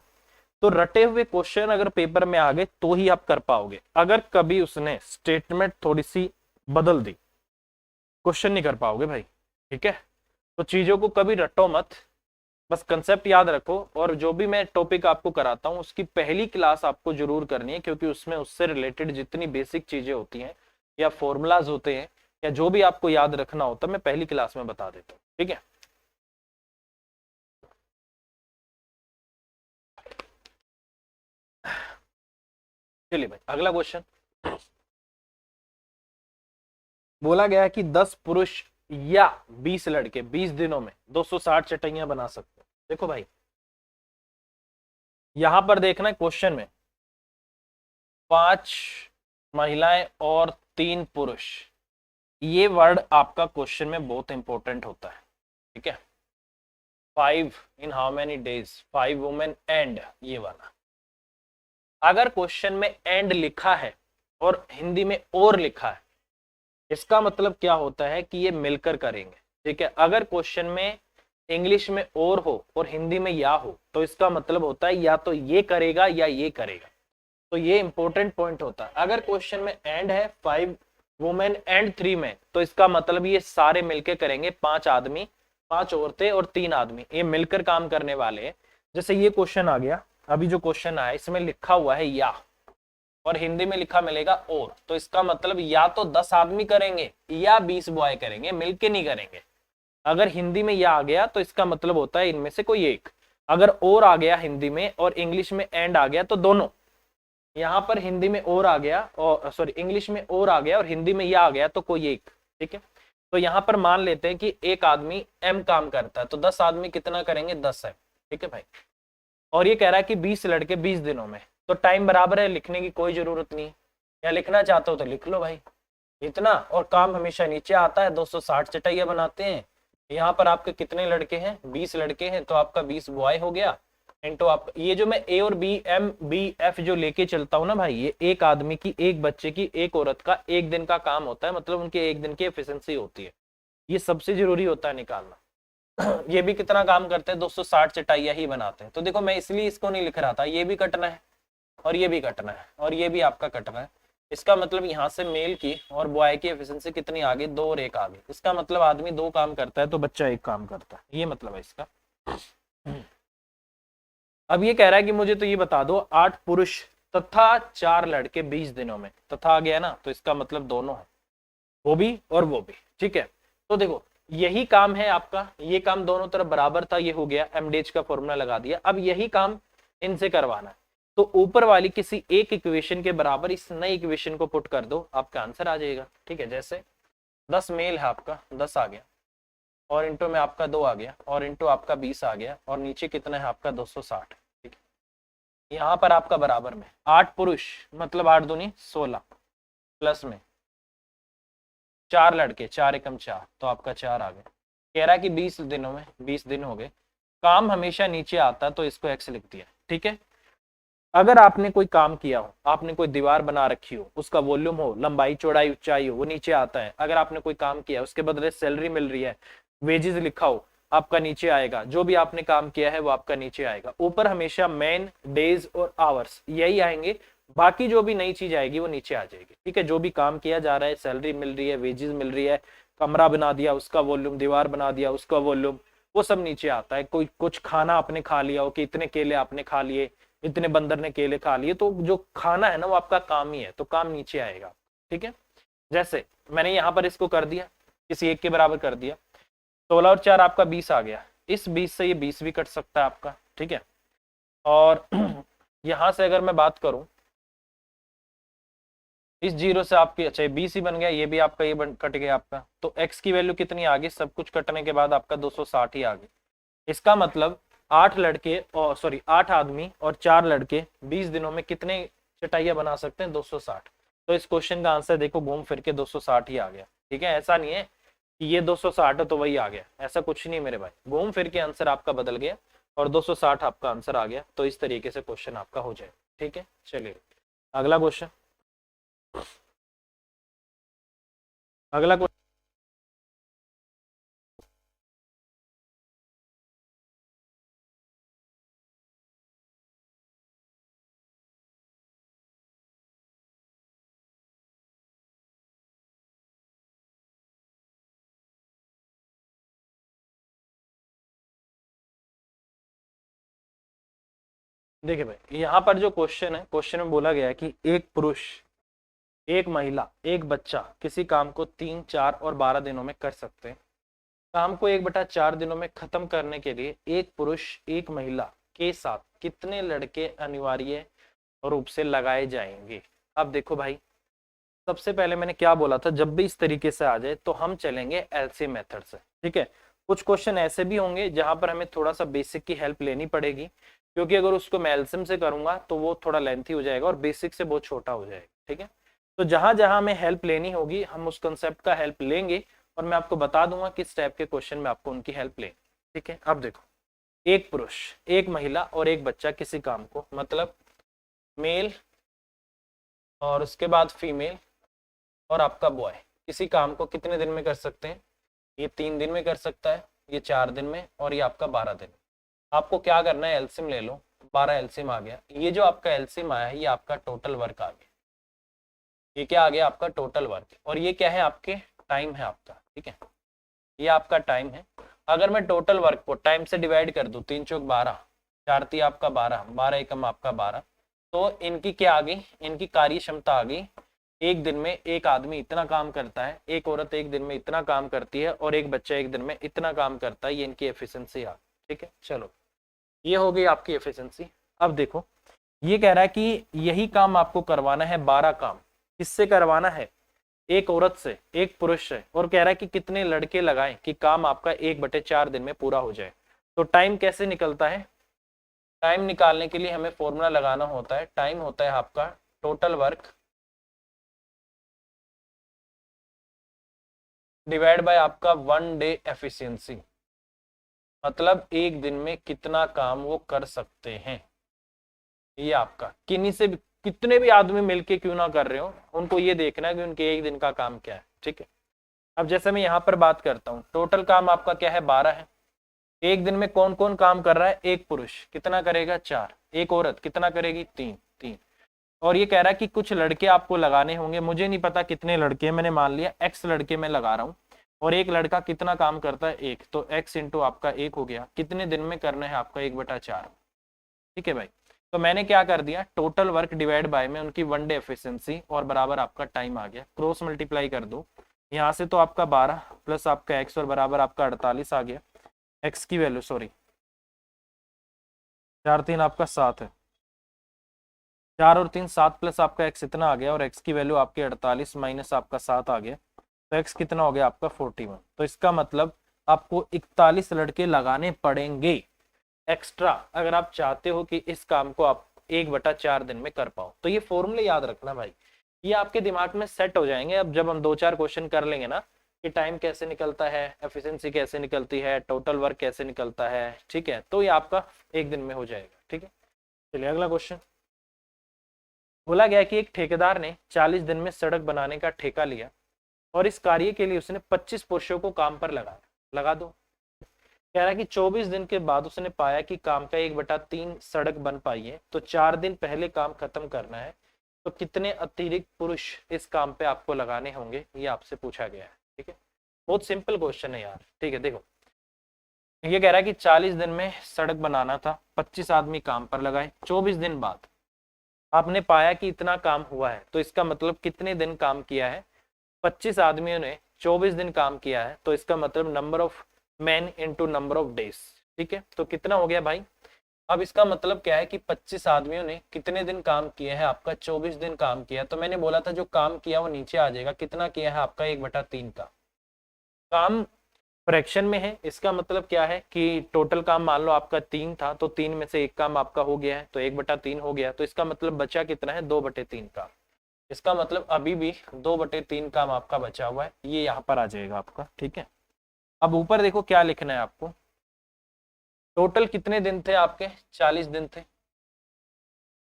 तो रटे हुए क्वेश्चन अगर पेपर में आ गए तो ही आप कर पाओगे। अगर कभी उसने स्टेटमेंट थोड़ी सी बदल दी, क्वेश्चन नहीं कर पाओगे भाई। ठीक है, तो चीजों को कभी रटो मत, बस कंसेप्ट याद रखो। और जो भी मैं टॉपिक आपको कराता हूँ उसकी पहली क्लास आपको जरूर करनी है, क्योंकि उसमें उससे रिलेटेड जितनी बेसिक चीजें होती हैं या फॉर्मूलाज होते हैं या जो भी आपको याद रखना होता है, मैं पहली क्लास में बता देता हूँ। ठीक है, चलिए भाई अगला क्वेश्चन। बोला गया है कि 10 पुरुष या 20 लड़के 20 दिनों में 260 चटाइयां बना सकते हैं। देखो भाई यहां पर देखना है क्वेश्चन में 5 महिलाएं और 3 पुरुष, ये वर्ड आपका क्वेश्चन में बहुत इंपॉर्टेंट होता है। ठीक है, 5 in how many days, 5 women and, ये वाला अगर क्वेश्चन में एंड लिखा है और हिंदी में और लिखा है, इसका मतलब क्या होता है कि ये मिलकर करेंगे। ठीक है, अगर क्वेश्चन में इंग्लिश में और हो और हिंदी में या हो, तो इसका मतलब होता है या तो ये करेगा या ये करेगा। तो ये इंपॉर्टेंट पॉइंट होता है। अगर क्वेश्चन में एंड है 5 वुमेन एंड 3 मैन, तो इसका मतलब ये सारे मिलकर करेंगे, 5 आदमी, 5 औरतें और 3 आदमी, ये मिलकर काम करने वाले हैं। जैसे ये क्वेश्चन आ गया, अभी जो क्वेश्चन आया इसमें लिखा हुआ है या, और हिंदी में लिखा मिलेगा और, तो इसका मतलब या तो 10 आदमी करेंगे या 20 बॉय करेंगे, मिलके नहीं करेंगे। अगर हिंदी में या आ गया तो इसका मतलब होता है इनमें से कोई एक। अगर और आ गया हिंदी में और इंग्लिश में एंड आ गया तो दोनों। यहां पर हिंदी में और आ गया और सॉरी इंग्लिश में और आ गया और हिंदी में या आ गया तो कोई एक। ठीक है, तो यहां पर मान लेते हैं कि एक आदमी एम काम करता है, तो 10 आदमी कितना करेंगे, 10 है। ठीक है भाई, और ये कह रहा है कि 20 लड़के 20 दिनों में, तो टाइम बराबर है, लिखने की कोई जरूरत नहीं। या लिखना चाहते हो तो लिख लो भाई इतना, और काम हमेशा नीचे आता है, 260 चटाइयां बनाते हैं। यहाँ पर आपके कितने लड़के हैं, 20 लड़के हैं, तो आपका 20 बॉय हो गया इंटू आप, ये जो मैं ए और बी एम बी एफ जो लेके चलता हूँ ना भाई, ये एक आदमी की, एक बच्चे की, एक औरत का एक दिन का काम होता है, मतलब उनके एक दिन की एफिशिएंसी होती है। ये सबसे जरूरी होता है निकालना। ये भी कितना काम करते हैं, 260 चटाइयां ही बनाते हैं। तो देखो मैं इसलिए इसको नहीं लिख रहा था, ये भी कटना है और ये भी कटना है और ये भी आपका कटना है। इसका मतलब यहाँ से मेल की और बॉय की एफिशिएंसी कितनी आ गई, 2 और 1 आ गई। इसका मतलब आदमी 2 काम करता है तो बच्चा 1 काम करता है, ये मतलब है इसका। अब ये कह रहा है कि मुझे तो ये बता दो 8 पुरुष तथा 4 लड़के 20 दिनों में, तथा आ गया ना, तो इसका मतलब दोनों है, वो भी और वो भी। ठीक है, तो देखो यही काम है आपका, ये काम दोनों तरफ बराबर था, ये हो गया, एमडेज का फॉर्मूला लगा दिया। अब यही काम इनसे करवाना है, तो ऊपर वाली किसी एक इक्वेशन के बराबर इस नई इक्वेशन को पुट कर दो, आपका आंसर आ जाएगा। ठीक है, जैसे 10 मेल है आपका, 10 आ गया, और इंटू में आपका 2 आ गया, और इंटू आपका 20 आ गया, और नीचे कितना है आपका 260। ठीक है, यहाँ पर आपका बराबर में 8 पुरुष मतलब 8 दूनी 16, प्लस में 4 लड़के, 4 एकम 4, तो आपका 4 आ गया। कह रहा है कि 20 दिनों में 20 दिन हो गए, काम हमेशा नीचे आता है तो इसको एक्स लिख दिया। ठीक है, अगर आपने कोई काम किया हो, आपने कोई दीवार बना रखी हो, उसका वॉल्यूम हो, लंबाई चौड़ाई ऊंचाई हो, वो नीचे आता है। अगर आपने कोई काम किया, उसके बदले सैलरी मिल रही है, वेजेस लिखा हो, आपका नीचे आएगा। जो भी आपने काम किया है वो आपका नीचे आएगा। ऊपर हमेशा मैन, डेज और आवर्स यही आएंगे, बाकी जो भी नई चीज आएगी वो नीचे आ जाएगी। ठीक है, जो भी काम किया जा रहा है, सैलरी मिल रही है, वेजेस मिल रही है, कमरा बना दिया उसका वॉल्यूम, दीवार बना दिया उसका वॉल्यूम, वो सब नीचे आता है। कोई कुछ खाना आपने खा लिया हो कि इतने केले आपने खा लिए, इतने बंदर ने केले खा लिए, तो जो खाना है ना वो आपका काम ही है, तो काम नीचे आएगा। ठीक है, जैसे मैंने यहाँ पर इसको कर दिया, किसी एक के बराबर कर दिया, 16 और 4 आपका 20 आ गया। इस 20 से ये 20 भी कट सकता है आपका, ठीक है। और यहां से अगर मैं बात करूं, इस 0 से आपकी, अच्छा ये 20 ही बन गया, ये भी आपका ये कट गया आपका, तो x की वैल्यू कितनी आ गई, सब कुछ कटने के बाद आपका 260 ही आ गई। इसका मतलब 8 लड़के और सॉरी 8 आदमी और 4 लड़के 20 दिनों में कितने चटाइयां बना सकते हैं, 260। तो इस क्वेश्चन का आंसर देखो घूम फिर के 260 ही आ गया, ठीक है। ऐसा नहीं है कि ये 260 है तो वही आ गया, ऐसा कुछ नहीं मेरे भाई, घूम फिर के आंसर आपका बदल गया और 260 आपका आंसर आ गया। तो इस तरीके से क्वेश्चन आपका हो जाए, ठीक है। चलिए अगला क्वेश्चन, अगला क्वेश्चन देखिए भाई, यहाँ पर जो क्वेश्चन है, क्वेश्चन में बोला गया है कि एक पुरुष, एक महिला, एक बच्चा किसी काम को 3, 4 और 12 दिनों में कर सकते हैं। काम को 1/4 दिनों में खत्म करने के लिए एक पुरुष एक महिला के साथ कितने लड़के अनिवार्य रूप से लगाए जाएंगे। अब देखो भाई, सबसे पहले मैंने क्या बोला था, जब भी इस तरीके से आ जाए तो हम चलेंगे एलसीएम मेथड से, ठीक है। कुछ क्वेश्चन ऐसे भी होंगे जहां पर हमें थोड़ा सा बेसिक की हेल्प लेनी पड़ेगी, क्योंकि अगर उसको मैं एलसीएम से करूंगा तो वो थोड़ा लेंथी हो जाएगा और बेसिक से बहुत छोटा हो जाएगा, ठीक है। तो जहां जहां हमें हेल्प लेनी होगी हम उस कंसेप्ट का हेल्प लेंगे और मैं आपको बता दूंगा किस टाइप के क्वेश्चन में आपको उनकी हेल्प लें, ठीक है। अब देखो, एक पुरुष, एक महिला और एक बच्चा किसी काम को, मतलब मेल और उसके बाद फीमेल और आपका बॉय, किसी काम को कितने दिन में कर सकते हैं। ये 3 दिन में कर सकता है, ये 4 दिन में, और ये आपका 12 दिन। आपको क्या करना है, एलसीएम ले लो, 12 एलसीएम आ गया। ये जो आपका एलसीएम आया है ये आपका टोटल वर्क आ गया, ये क्या आ गया आपका टोटल वर्क, और ये क्या है आपके टाइम है आपका, ठीक है। ये आपका टाइम है। अगर मैं टोटल वर्क को टाइम से डिवाइड कर दूं, 3 चौक 12, 4 3 आपका 12, 12 एकम आपका 12, तो इनकी क्या आ गई, इनकी कार्य क्षमता आ गई। एक दिन में एक आदमी इतना काम करता है, एक औरत एक दिन में इतना काम करती है, और एक बच्चा एक दिन में इतना काम करता है। ये इनकी एफिशिएंसी आ, ठीक है। चलो ये हो गई आपकी एफिशिएंसी। अब देखो, ये कह रहा है कि यही काम आपको करवाना है, 12 काम किससे करवाना है, एक औरत से, एक पुरुष से, और कह रहा है कि कितने लड़के लगाएं कि काम आपका 1/4 दिन में पूरा हो जाए। तो टाइम कैसे निकलता है, टाइम निकालने के लिए हमें फॉर्मूला लगाना होता है। टाइम होता है आपका टोटल वर्क डिवाइड बाय आपका 1 डे एफिशिएंसी, मतलब एक दिन में कितना काम वो कर सकते हैं। ये आपका किन्हीं से भी, कितने भी आदमी मिलके क्यों ना कर रहे हो, उनको ये देखना है कि उनके एक दिन का काम क्या है, ठीक है। अब जैसे मैं यहाँ पर बात करता हूँ, टोटल काम आपका क्या है, 12 है। एक दिन में कौन कौन काम कर रहा है, एक पुरुष कितना करेगा, 4, एक औरत कितना करेगी, 3 3। और ये कह रहा है कि कुछ लड़के आपको लगाने होंगे, मुझे नहीं पता कितने लड़के, मैंने मान लिया x लड़के मैं लगा रहा हूँ, और एक लड़का कितना काम करता है, एक, तो x इंटू आपका 1 हो गया, कितने दिन में करना है आपका, 1/4, ठीक है भाई। तो मैंने क्या कर दिया, टोटल वर्क डिवाइड बाय में उनकी 1 डे एफिशिएंसी और बराबर आपका टाइम आ गया, क्रॉस मल्टीप्लाई कर दो, यहाँ से तो आपका 12 प्लस आपका x और बराबर आपका 48 आ गया। x की वैल्यू सॉरी 4 3 आपका 7 है, 4 और 3 7 प्लस आपका x इतना आ गया, और x की वैल्यू आपकी 48 माइनस आपका 7 आ गया, तो x कितना हो गया आपका 41। तो इसका मतलब आपको 41 लड़के लगाने पड़ेंगे एक्स्ट्रा, अगर आप चाहते हो कि इस काम को आप 1/4 दिन में कर पाओ। तो ये फॉर्मूले याद रखना भाई, ये आपके दिमाग में सेट हो जाएंगे। अब जब हम 2-4 क्वेश्चन कर लेंगे ना, कि टाइम कैसे निकलता है, एफिशिएंसी कैसे निकलती है, टोटल वर्क कैसे निकलता है, ठीक है, तो ये आपका एक दिन में हो जाएगा, ठीक है। चलिए अगला क्वेश्चन, बोला गया कि एक ठेकेदार ने 40 दिन में सड़क बनाने का ठेका लिया और इस कार्य के लिए उसने 25 पुरुषों को काम पर लगाया। लगा दो। कह रहा है कि 24 दिन के बाद उसने पाया कि काम का 1/3 सड़क बन पाई है, तो 4 दिन पहले काम खत्म करना है, तो कितने अतिरिक्त पुरुष इस काम पे आपको लगाने होंगे, ये आपसे पूछा गया है, ठीक है। बहुत सिंपल क्वेश्चन है यार, ठीक है। देखो, ये कह रहा है कि 40 दिन में सड़क बनाना था, 25 आदमी काम पर लगाए, 24 दिन बाद आपने पाया कि इतना काम हुआ है, तो इसका मतलब कितने दिन काम किया है, 25 आदमियों ने 24 दिन काम किया है, तो इसका मतलब number of man into number of days, ठीक है, तो कितना हो गया भाई, अब इसका मतलब क्या है कि 25 आदमियों ने कितने दिन काम किया है, आपका 24 दिन काम किया। तो मैंने बोला था जो काम किया वो नीचे आ जाएगा, कितना किया है आपका 1/3 का काम फ्रैक्शन में है। इसका मतलब क्या है कि टोटल काम मान लो आपका 3 था, तो 3 में से एक काम आपका हो गया है, तो 1/3 हो गया। तो इसका मतलब बचा कितना है, 2/3 का। इसका मतलब अभी भी 2/3 काम आपका बचा हुआ है, ये यहाँ पर आ जाएगा आपका। ठीक है, अब ऊपर देखो क्या लिखना है आपको, टोटल कितने दिन थे आपके, 40 दिन थे,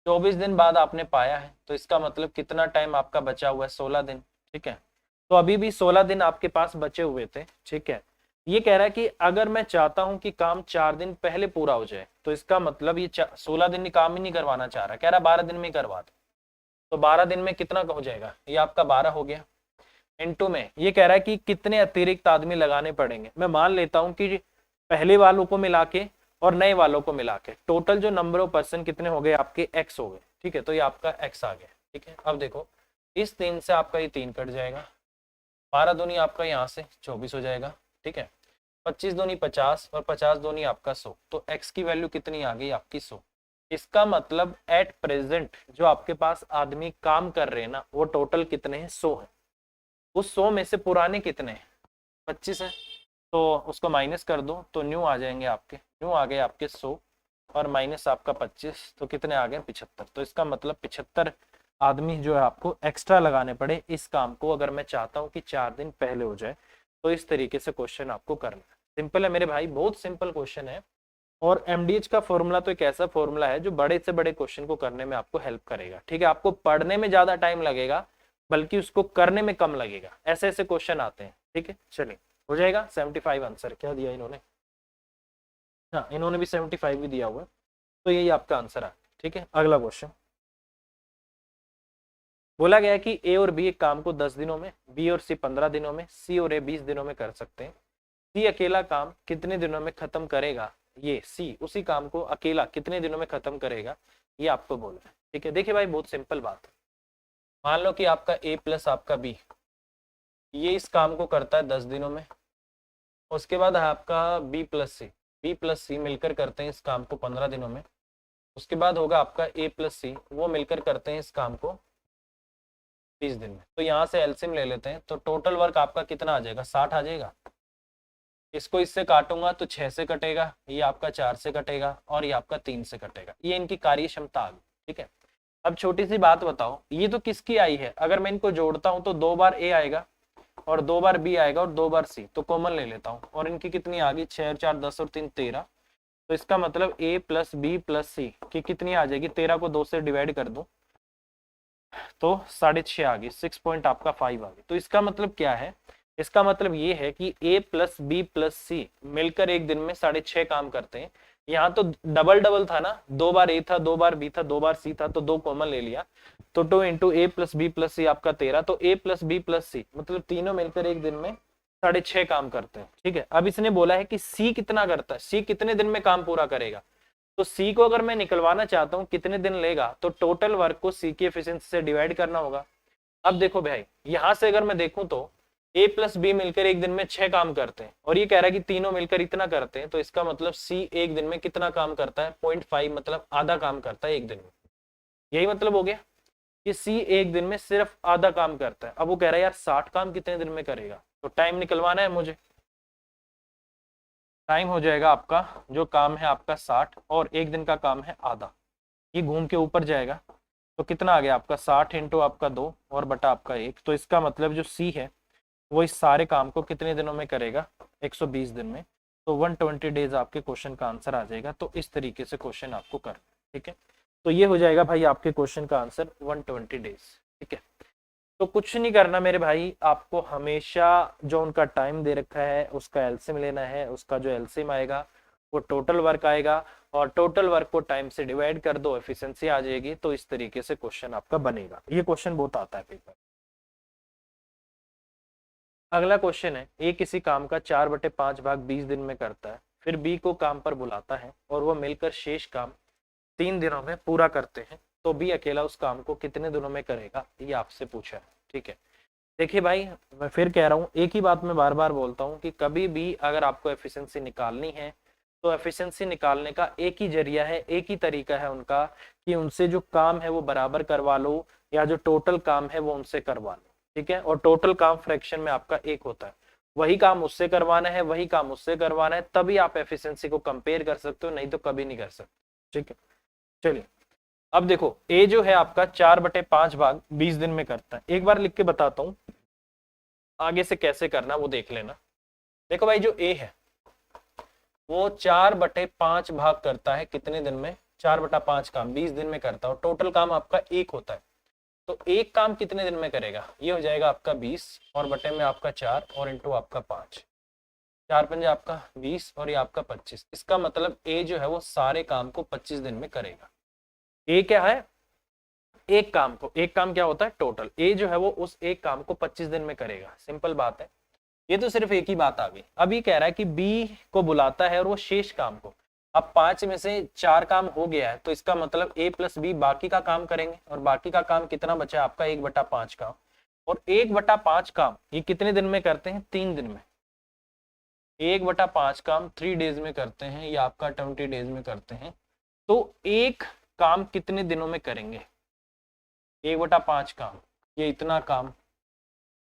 24 दिन बाद आपने पाया है, तो इसका मतलब कितना टाइम आपका बचा हुआ है, 16 दिन। ठीक है, तो अभी भी 16 दिन आपके पास बचे हुए थे। ठीक है, ये कह रहा है कि अगर मैं चाहता हूं कि काम 4 दिन पहले पूरा हो जाए, तो इसका मतलब ये 16 दिन काम ही नहीं करवाना चाह रहा, कह रहा 12 दिन में करवा दो। तो 12 दिन में कितना हो जाएगा, ये आपका 12 हो गया। इनटू में ये कह रहा है कि कितने अतिरिक्त आदमी लगाने पड़ेंगे। मैं मान लेता हूं कि पहले वालों को मिला के और नए वालों को मिला के टोटल जो नंबर ऑफ पर्सन कितने हो गए आपके, एक्स हो गए। ठीक है, तो ये आपका एक्स आ गया। ठीक है, अब देखो इस 3 से आपका ये 3 कट जाएगा, 12 दूनी आपका यहाँ से 24 हो जाएगा। ठीक है, 25 दूनी 50 और 50 दूनी आपका 100, तो एक्स की वैल्यू कितनी आ गई आपकी 100। इसका मतलब एट प्रेजेंट जो आपके पास आदमी काम कर रहे हैं ना, वो टोटल कितने हैं, 100 है। उस 100 में से पुराने कितने हैं, 25 है, तो उसको माइनस कर दो, तो न्यू आ जाएंगे आपके, न्यू आ गए आपके 100 और माइनस आपका 25, तो कितने आ गए 75। तो इसका मतलब 75 आदमी जो है आपको एक्स्ट्रा लगाने पड़े इस काम को, अगर मैं चाहता हूँ कि 4 दिन पहले हो जाए। तो इस तरीके से क्वेश्चन आपको करना है। सिंपल है मेरे भाई, बहुत सिंपल क्वेश्चन है। और एमडीएच का फॉर्मूला तो एक ऐसा फॉर्मूला है जो बड़े से बड़े क्वेश्चन को करने में आपको हेल्प करेगा। ठीक है, आपको पढ़ने में ज्यादा टाइम लगेगा, बल्कि उसको करने में कम लगेगा। ऐसे ऐसे क्वेश्चन आते हैं। ठीक है, चलिए हो जाएगा 75 आंसर। क्या दिया इन्होंने, हाँ इन्होंने भी 75 भी दिया हुआ है, तो यही आपका आंसर है। ठीक है, अगला क्वेश्चन बोला गया है कि ए और बी एक काम को 10 दिनों में, बी और सी 15 दिनों में, सी और ए 20 दिनों में कर सकते हैं। सी अकेला काम कितने दिनों में खत्म करेगा, ये सी उसी काम को अकेला कितने दिनों में खत्म करेगा, ये आपको बोलना है। ठीक है, देखिए भाई बहुत सिंपल बात है। मान लो कि आपका ए प्लस आपका बी, ये इस काम को करता है 10 दिनों में। उसके बाद आपका बी प्लस सी मिलकर करते हैं इस काम को 15 दिनों में। उसके बाद होगा आपका ए प्लस सी, वो मिलकर करते हैं इस काम को 30 दिन में। तो यहाँ से एलसीएम ले लेते हैं, तो टोटल वर्क आपका कितना आ जाएगा, 60 आ जाएगा। इसको इससे काटूंगा तो 6 से कटेगा, ये आपका 4 से कटेगा और ये आपका 3 से कटेगा। ये इनकी कार्य क्षमता आ गई। ठीक है, अब छोटी सी बात बताओ, ये तो किसकी आई है, अगर मैं इनको जोड़ता हूं तो 2 बार ए आएगा और 2 बार बी आएगा और 2 बार सी, तो कॉमन ले लेता हूँ और इनकी कितनी आ गई, 6 और 4 10 और 3 13। तो इसका मतलब ए प्लस बी प्लस सी की कितनी आ जाएगी, 13 को 2 से डिवाइड कर दूं तो 6.5 आ गई, 6 पॉइंट आपका 5 आ गई। तो इसका मतलब क्या है, इसका मतलब ये है कि ए प्लस बी प्लस सी मिलकर एक दिन में 6.5 काम करते हैं। यहाँ तो डबल डबल था ना, 2 बार ए था, 2 बार बी था, 2 बार सी था, तो 2 कॉमन ले लिया, तो 2 इंटू ए प्लस बी प्लस सी आपका 13। तो ए प्लस बी प्लस सी मतलब तीनों मिलकर एक दिन में 6.5 काम करते हैं। ठीक है, अब इसने बोला है कि सी कितना करता है, सी कितने दिन में काम पूरा करेगा। तो सी को अगर मैं निकलवाना चाहता हूँ कितने दिन लेगा, तो टोटल वर्क को सी की एफिशिएंसी से डिवाइड करना होगा। अब देखो भाई, यहां से अगर मैं देखूं तो ए प्लस बी मिलकर एक दिन में 6 काम करते हैं और ये कह रहा है कि तीनों मिलकर इतना करते हैं। तो इसका मतलब सी एक दिन में कितना काम करता है, 0.5 मतलब आधा काम करता है एक दिन में। यही मतलब हो गया कि सी एक दिन में सिर्फ आधा काम करता है। अब वो कह रहा है यार 60 काम कितने दिन में करेगा, तो टाइम निकलवाना है मुझे। टाइम हो जाएगा आपका, जो काम है आपका 60 और एक दिन का काम है आधा, ये घूम के ऊपर जाएगा। तो कितना आ गया आपका 60 इंटू आपका 2 और बटा आपका 1। तो इसका मतलब जो सी है वो इस सारे काम को कितने दिनों में करेगा, 120 दिन में। तो 120 डेज आपके क्वेश्चन का आंसर आ जाएगा। तो इस तरीके से क्वेश्चन आपको करना है। ठीक है, तो ये हो जाएगा भाई आपके क्वेश्चन का आंसर 120 डेज। ठीक है, तो कुछ नहीं करना मेरे भाई, आपको हमेशा जो उनका टाइम दे रखा है उसका एलसीएम लेना है। उसका जो एलसीएम आएगा वो टोटल वर्क आएगा और टोटल वर्क को टाइम से डिवाइड कर दो, एफिशिएंसी आ जाएगी। तो इस तरीके से क्वेश्चन आपका बनेगा। ये क्वेश्चन बहुत आता है पेपर। अगला क्वेश्चन है, ए किसी काम का 4/5 भाग 20 दिन में करता है, फिर बी को काम पर बुलाता है और वो मिलकर शेष काम 3 दिनों में पूरा करते हैं। तो बी अकेला उस काम को कितने दिनों में करेगा, ये आपसे पूछा है। ठीक है, देखिए भाई मैं फिर कह रहा हूँ, एक ही बात मैं बार बार बोलता हूँ कि कभी भी अगर आपको एफिशिएंसी निकालनी है तो एफिशिएंसी निकालने का एक ही जरिया है, एक ही तरीका है उनका कि उनसे जो काम है वो बराबर करवा लो, या जो टोटल काम है वो उनसे करवा लो, ठीक है। और टोटल काम फ्रैक्शन में आपका एक होता है, वही काम उससे करवाना है, वही काम उससे करवाना है, तभी आप एफिशिएंसी को कंपेयर कर सकते हो, नहीं तो कभी नहीं कर सकते, ठीक है। चलिए अब देखो, ए जो है आपका 4/5 भाग 20 दिन में करता है। एक बार लिख के बताता हूं, आगे से कैसे करना वो देख लेना। देखो भाई, जो ए है वो 4/5 भाग करता है कितने दिन में, 4/5 काम 20 दिन में करता है, और टोटल काम आपका एक होता है। तो एक काम कितने दिन में करेगा, ये हो जाएगा आपका 20 और बटे में आपका 4 और इंटू आपका 5, 4×5 आपका 20 और ये आपका 25। इसका मतलब ए जो है वो सारे काम को 25 दिन में करेगा। ए क्या है, एक काम को, एक काम क्या होता है टोटल, ए जो है वो उस एक काम को 25 दिन में करेगा। सिंपल बात है, ये तो सिर्फ एक ही बात आ गई। अब ये कह रहा है कि बी को बुलाता है और वो शेष काम को, अब 5 में से 4 काम हो गया है, तो इसका मतलब ए प्लस बी बाकी का काम करेंगे, और बाकी का काम कितना बचा है आपका 1/5 काम, और 1/5 काम ये कितने दिन में करते हैं, 3 दिन में। 1/5 काम 3 डेज में करते हैं, या आपका 20 डेज में करते हैं। तो एक काम कितने दिनों में करेंगे, 1/5 काम, ये इतना काम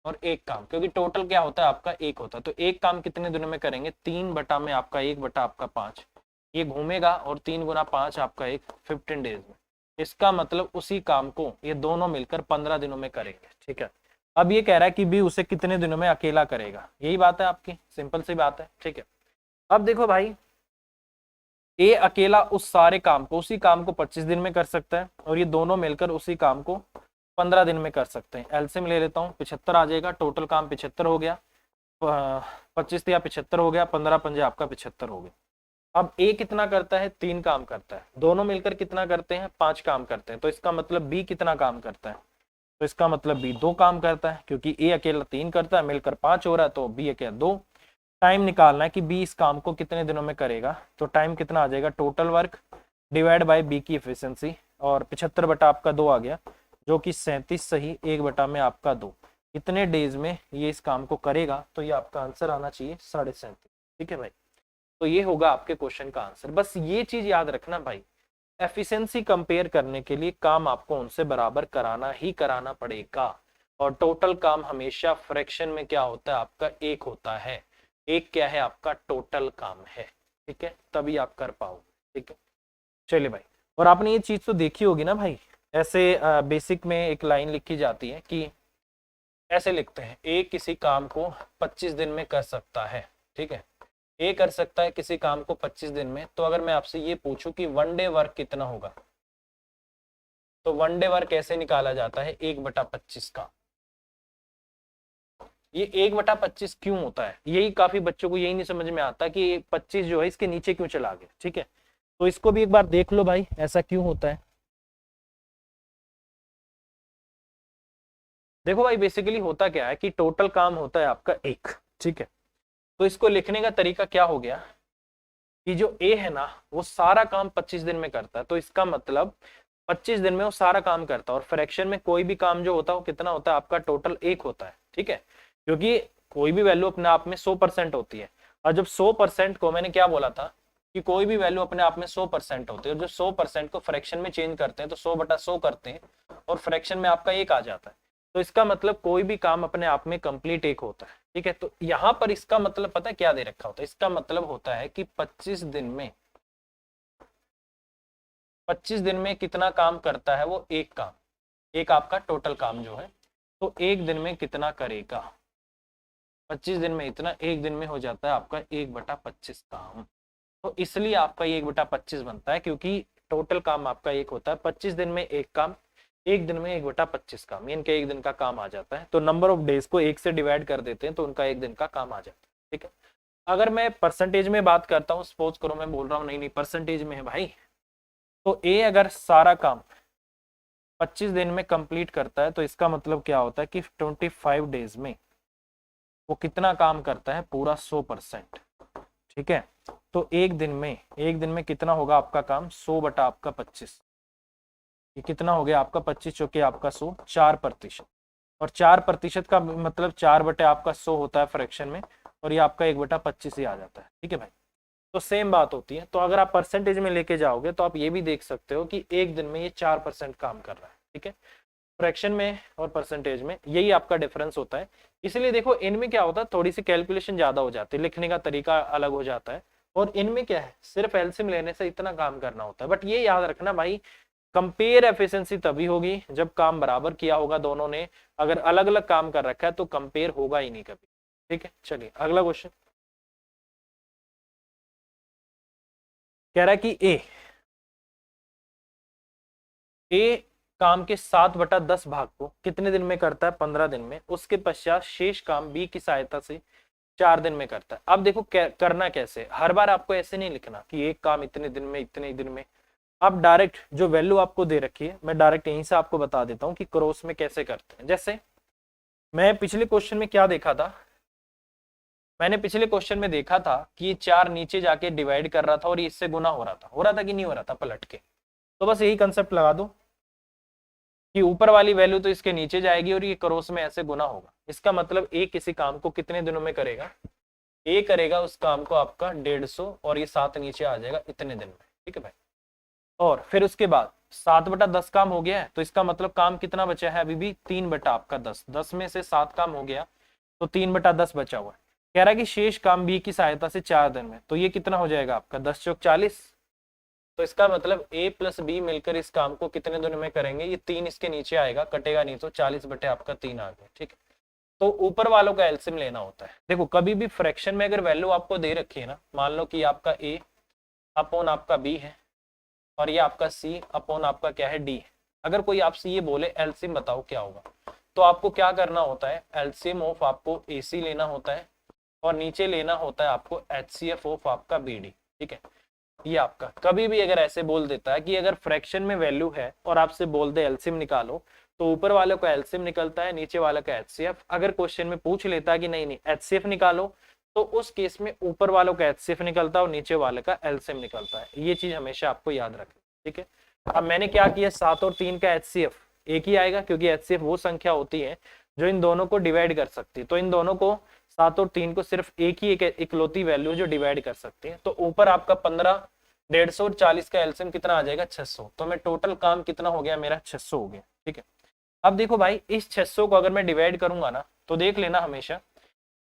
और एक काम, क्योंकि टोटल क्या होता है आपका एक होता है, तो एक काम कितने दिनों में करेंगे, 3 बटा में आपका 1/5, ये घूमेगा, और 3×5 आपका 15 डेज में। इसका मतलब उसी काम को ये दोनों मिलकर 15 दिनों में करेंगे, ठीक है। अब ये कह रहा है कि बी उसे कितने दिनों में अकेला करेगा, यही बात है आपकी, सिंपल सी बात है, ठीक है। अब देखो भाई, ए अकेला उस सारे काम को, उसी काम को 25 दिन में कर सकता है, और ये दोनों मिलकर उसी काम को 15 दिन में कर सकते हैं। एलसीएम ले लेता हूँ, 75 आ जाएगा, टोटल काम 75 हो गया, 25 या 75 हो गया, 15×5 आपका 75 हो गया। अब ए कितना करता है, 3 काम करता है, दोनों मिलकर कितना करते हैं, 5 काम करते हैं। तो इसका मतलब बी कितना काम करता है, तो इसका मतलब बी 2 काम करता है, क्योंकि ए अकेला 3 करता है, मिलकर 5 हो रहा है, तो बी अकेला 2। टाइम निकालना है कि बी इस काम को कितने दिनों में करेगा, तो टाइम कितना आ जाएगा, total work divide by B की एफिशिएंसी, और 75 बटा आपका 2 आ गया, जो कि 37 सही 1 बटा में आपका 2, कितने डेज में ये इस काम को करेगा। तो ये आपका आंसर आना चाहिए 37.5, ठीक है भाई। तो ये होगा आपके क्वेश्चन का आंसर। बस ये चीज याद रखना भाई, एफिशिएंसी कंपेयर करने के लिए काम आपको उनसे बराबर कराना ही कराना पड़ेगा, और टोटल काम हमेशा फ्रैक्शन में क्या होता है आपका एक होता है, एक क्या है आपका टोटल काम है, ठीक है, तभी आप कर पाओ, ठीक है। चलिए भाई, और आपने ये चीज तो देखी होगी ना भाई, ऐसे बेसिक में एक लाइन लिखी जाती है कि ऐसे लिखते हैं, ए किसी काम को 25 दिन में कर सकता है, ठीक है, ए कर सकता है किसी काम को 25 दिन में। तो अगर मैं आपसे ये पूछूं कि 1 डे वर्क कितना होगा, तो 1 डे वर्क कैसे निकाला जाता है, 1/25 का। ये 1/25 क्यों होता है, यही काफी बच्चों को यही नहीं समझ में आता कि 25 जो है इसके नीचे क्यों चला गया, ठीक है। तो इसको भी एक बार देख लो भाई, ऐसा क्यों होता है। देखो भाई, बेसिकली होता क्या है कि टोटल काम होता है आपका एक, ठीक है। तो इसको लिखने का तरीका क्या हो गया कि जो ए है ना वो सारा काम 25 दिन में करता है, तो इसका मतलब 25 दिन में वो सारा काम करता है, और फ्रैक्शन में कोई भी काम जो होता है वो कितना होता है आपका टोटल एक होता है, ठीक है। क्योंकि कोई भी वैल्यू अपने आप में 100% होती है, और जब 100% को, मैंने क्या बोला था कि कोई भी वैल्यू अपने आप में 100% होती है, और जो 100% को फ्रैक्शन में चेंज करते हैं तो 100/100 करते हैं, और फ्रैक्शन में आपका एक आ जाता है। तो इसका मतलब कोई भी काम अपने आप में कंप्लीट एक होता है, ठीक है। तो यहां पर इसका मतलब पता है क्या दे रखा होता है, इसका मतलब होता है कि 25 दिन में कितना काम करता है वो एक काम, एक आपका टोटल काम जो है, तो एक दिन में कितना करेगा, 25 दिन में इतना, एक दिन में हो जाता है आपका 1/25 काम। तो इसलिए आपका ये 1/25 बनता है, क्योंकि टोटल काम आपका एक होता है, 25 दिन में एक काम, एक दिन में 1/25 काम, इनका एक दिन का काम आ जाता है। तो नंबर ऑफ डेज को एक से डिवाइड कर देते हैं तो उनका एक दिन का काम आ जाता है, ठीक है। अगर मैं परसेंटेज में बात करता हूँ, सपोज करो मैं बोल रहा हूँ नहीं परसेंटेज में है भाई, तो ए अगर सारा काम 25 दिन में कंप्लीट करता है, तो इसका मतलब क्या होता है कि 25 डेज में वो कितना काम करता है, पूरा 100%, ठीक है। तो एक दिन में कितना होगा आपका काम, 100/25, ये कितना हो गया आपका 25 चौके आपका 100, 4%, और 4% का मतलब 4 बटे आपका 100 होता है फ्रैक्शन में, और ये आपका 1/25 ही आ जाता है, ठीक है भाई। तो सेम बात होती है। तो अगर आप परसेंटेज में लेके जाओगे तो आप ये भी देख सकते हो कि एक दिन में ये 4% काम कर रहा है, ठीक है। फ्रैक्शन में और परसेंटेज में यही आपका डिफरेंस होता है। इसलिए देखो इनमें क्या होता है, थोड़ी सी कैलकुलेशन ज्यादा हो जाती है, लिखने का तरीका अलग हो जाता है, और इनमें क्या है, सिर्फ एलसीएम लेने से इतना काम करना होता है। बट ये याद रखना भाई, कंपेयर एफिशिएंसी तभी होगी जब काम बराबर किया होगा दोनों ने। अगर अलग अलग काम कर रखा है तो कंपेयर होगा ही नहीं कभी, ठीक है। चलिए अगला क्वेश्चन कह रहा है कि ए काम के 7/10 भाग को कितने दिन में करता है, 15 दिन में। उसके पश्चात शेष काम बी की सहायता से 4 दिन में करता है। अब देखो करना कैसे, हर बार आपको ऐसे नहीं लिखना कि एक काम इतने दिन में इतने दिन में। आप डायरेक्ट जो वैल्यू आपको दे रखी है, मैं डायरेक्ट यहीं से आपको बता देता हूं कि क्रॉस में कैसे करते हैं। जैसे मैं पिछले क्वेश्चन में क्या देखा था, मैंने पिछले क्वेश्चन में देखा था कि ये 4 नीचे जाके डिवाइड कर रहा था और ये इससे गुना हो रहा था कि नहीं हो रहा था पलट के। तो बस यही कंसेप्ट लगा दो कि ऊपर वाली वैल्यू तो इसके नीचे जाएगी और ये क्रॉस में ऐसे गुना होगा। इसका मतलब ए किसी काम को कितने दिनों में करेगा, ए करेगा उस काम को आपका 150 और ये 7 नीचे आ जाएगा इतने दिन में, ठीक है भाई। और फिर उसके बाद 7/10 काम हो गया है, तो इसका मतलब काम कितना बचा है, अभी भी 3/10। 10 में से 7 काम हो गया तो 3/10 बचा हुआ है। कह रहा है कि शेष काम बी की सहायता से 4 दिन में, तो ये कितना हो जाएगा आपका 10 चौक 40। तो इसका मतलब ए प्लस बी मिलकर इस काम को कितने दिनों में करेंगे, ये 3 इसके नीचे आएगा, कटेगा नहीं, तो 40 बटे आपका 3 आ गया, ठीक है। तो ऊपर वालों का एलसीएम लेना होता है। देखो कभी भी फ्रैक्शन में अगर वैल्यू आपको दे रखी है ना, मान लो कि आपका ए अपॉन आपका बी है और ये आपका सी अपॉन आपका क्या है, डी है। अगर कोई आपसे ये बोले एलसीएम बताओ क्या होगा, तो आपको क्या करना होता है, एलसीएम ऑफ आपको एसी लेना होता है और नीचे लेना होता है आपको एचसीएफ ऑफ आपका बीडी, ठीक है। ये आपका कभी भी अगर ऐसे बोल देता है कि अगर फ्रैक्शन में वैल्यू है और आपसे बोल दे एलसीएम निकालो, तो ऊपर वाले का एलसीएम निकलता है, नीचे वाले का एचसीएफ। अगर क्वेश्चन में पूछ लेता है कि नहीं नहीं एचसीएफ निकालो, तो उस केस में ऊपर वालों का एचसीएफ निकलता है और नीचे वाले का एलसीएम निकलता है। ये चीज हमेशा आपको याद रखना, ठीक है। अब मैंने क्या किया, 7 और 3 का एचसीएफ एक ही आएगा, क्योंकि एचसीएफ वो संख्या होती है जो इन दोनों को डिवाइड कर सकती है। तो इन दोनों को 7 और 3 को सिर्फ एक ही इकलौती वैल्यू जो डिवाइड कर सकती है। तो ऊपर आपका 15, 150 और 40 का एलसीएम कितना आ जाएगा 600। तो मैं टोटल काम कितना हो गया मेरा 600 हो गया, ठीक है। अब देखो भाई इस 600 को अगर मैं डिवाइड करूंगा ना, तो देख लेना हमेशा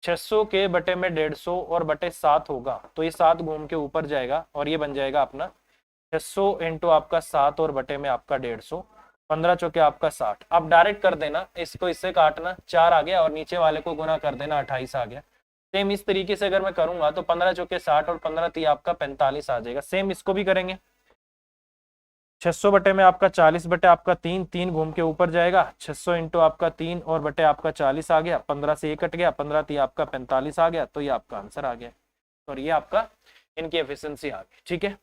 600 के बटे में 150 और बटे 7 होगा, तो ये 7 घूम के ऊपर जाएगा और ये बन जाएगा अपना 600 इंटू आपका 7 और बटे में आपका 150, 15 चौके आपका 60। अब डायरेक्ट कर देना, इसको इससे काटना, 4 आ गया और नीचे वाले को गुना कर देना, 28 आ गया। सेम इस तरीके से अगर मैं करूंगा तो 15 चौके 60 और 15 ती आपका 45 आ जाएगा। सेम इसको भी करेंगे, 600 बटे में आपका 40 बटे आपका 3, 3 घूम के ऊपर जाएगा, 600 इंटू आपका 3 और बटे आपका 40 आ गया, 15 से ये कट गया, 15 ती आपका 45 आ गया। तो ये आपका आंसर आ गया और ये आपका इनकी एफिशिएंसी आ गई, ठीक है।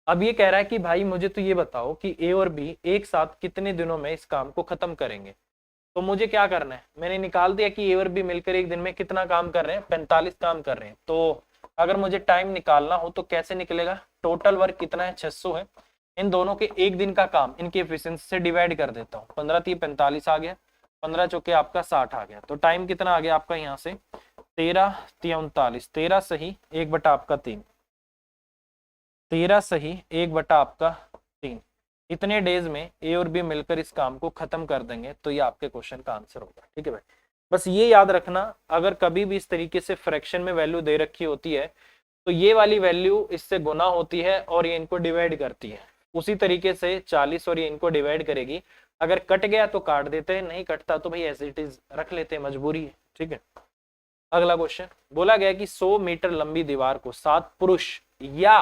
अब ये कह रहा है कि भाई मुझे तो ये बताओ कि ए और बी एक साथ कितने दिनों में इस काम को खत्म करेंगे। तो मुझे क्या करना है, मैंने निकाल दिया कि ए और बी मिलकर एक दिन में कितना काम कर रहे हैं, 45 काम कर रहे हैं। तो अगर मुझे टाइम निकालना हो तो कैसे निकलेगा, टोटल वर्क कितना है 600 है, इन दोनों के एक दिन का काम इनकी एफिशिएंसी से डिवाइड कर देता हूँ, 15 × 45 आ गया, 15 चौके आपका 60 आ गया। तो टाइम कितना आ गया आपका यहाँ से 13 × 39, 13 सही 1 बटा आपका 3, 13 सही 1 बटा आपका 3। इतने डेज में ए और बी मिलकर इस काम को खत्म कर देंगे। तो ये आपके क्वेश्चन का आंसर होगा, ठीक है भाई। बस ये याद रखना, अगर कभी भी इस तरीके से फ्रैक्शन में वैल्यू दे रखी होती है तो ये वाली वैल्यू इससे गुना होती है और ये इनको डिवाइड करती है। उसी तरीके से 40 और ये इनको डिवाइड करेगी। अगर कट गया तो काट देते हैं, नहीं कटता तो भाई एज इट इज रख लेते हैं, मजबूरी है, ठीक है। अगला क्वेश्चन बोला गया कि 100 मीटर लंबी दीवार को 7 पुरुष या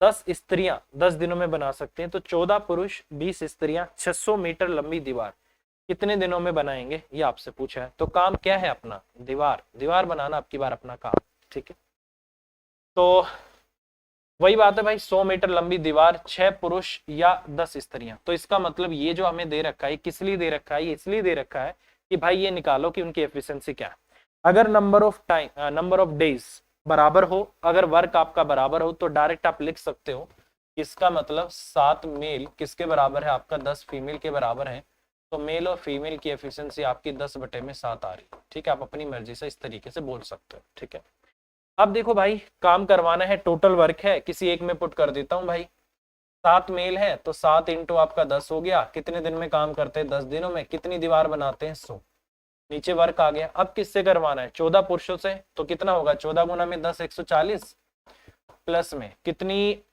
10 स्त्रियां 10 दिनों में बना सकते हैं। तो 14 पुरुष 20 स्त्रियां 600 मीटर लंबी दीवार कितने दिनों में बनाएंगे, ये आपसे पूछा है। तो काम क्या है अपना, दीवार बनाना आपकी बार अपना काम, ठीक है। तो वही बात है भाई, 100 मीटर लंबी दीवार, 6 पुरुष या 10 स्त्रियां। तो इसका मतलब ये जो हमें दे रखा है, किस लिए दे रखा है, इसलिए दे रखा है कि भाई ये निकालो कि उनकी एफिशिएंसी क्या है। अगर नंबर ऑफ डेज बराबर हो, अगर वर्क आपका बराबर हो, तो डायरेक्ट आप लिख सकते हो इसका मतलब 7 मेल किसके बराबर है आपका 10 फीमेल के बराबर है। तो मेल और फीमेल की एफिशिएंसी आपकी 10 बटे में 7 आ रही है, ठीक है। आप अपनी मर्जी से इस तरीके से बोल सकते हो, ठीक है। अब देखो भाई, काम करवाना है, टोटल वर्क है, किसी एक में पुट कर देता हूँ भाई। 7 मेल है तो 7 इंटू आपका 10 हो गया। कितने दिन में काम करते हैं? 10 दिनों में। कितनी दीवार बनाते हैं? 100। नीचे वर्क आ गया। अब किससे करवाना है? 14 पुरुषों से। तो कितना होगा? 14 गुना में 10, 140। प्लस में कितनी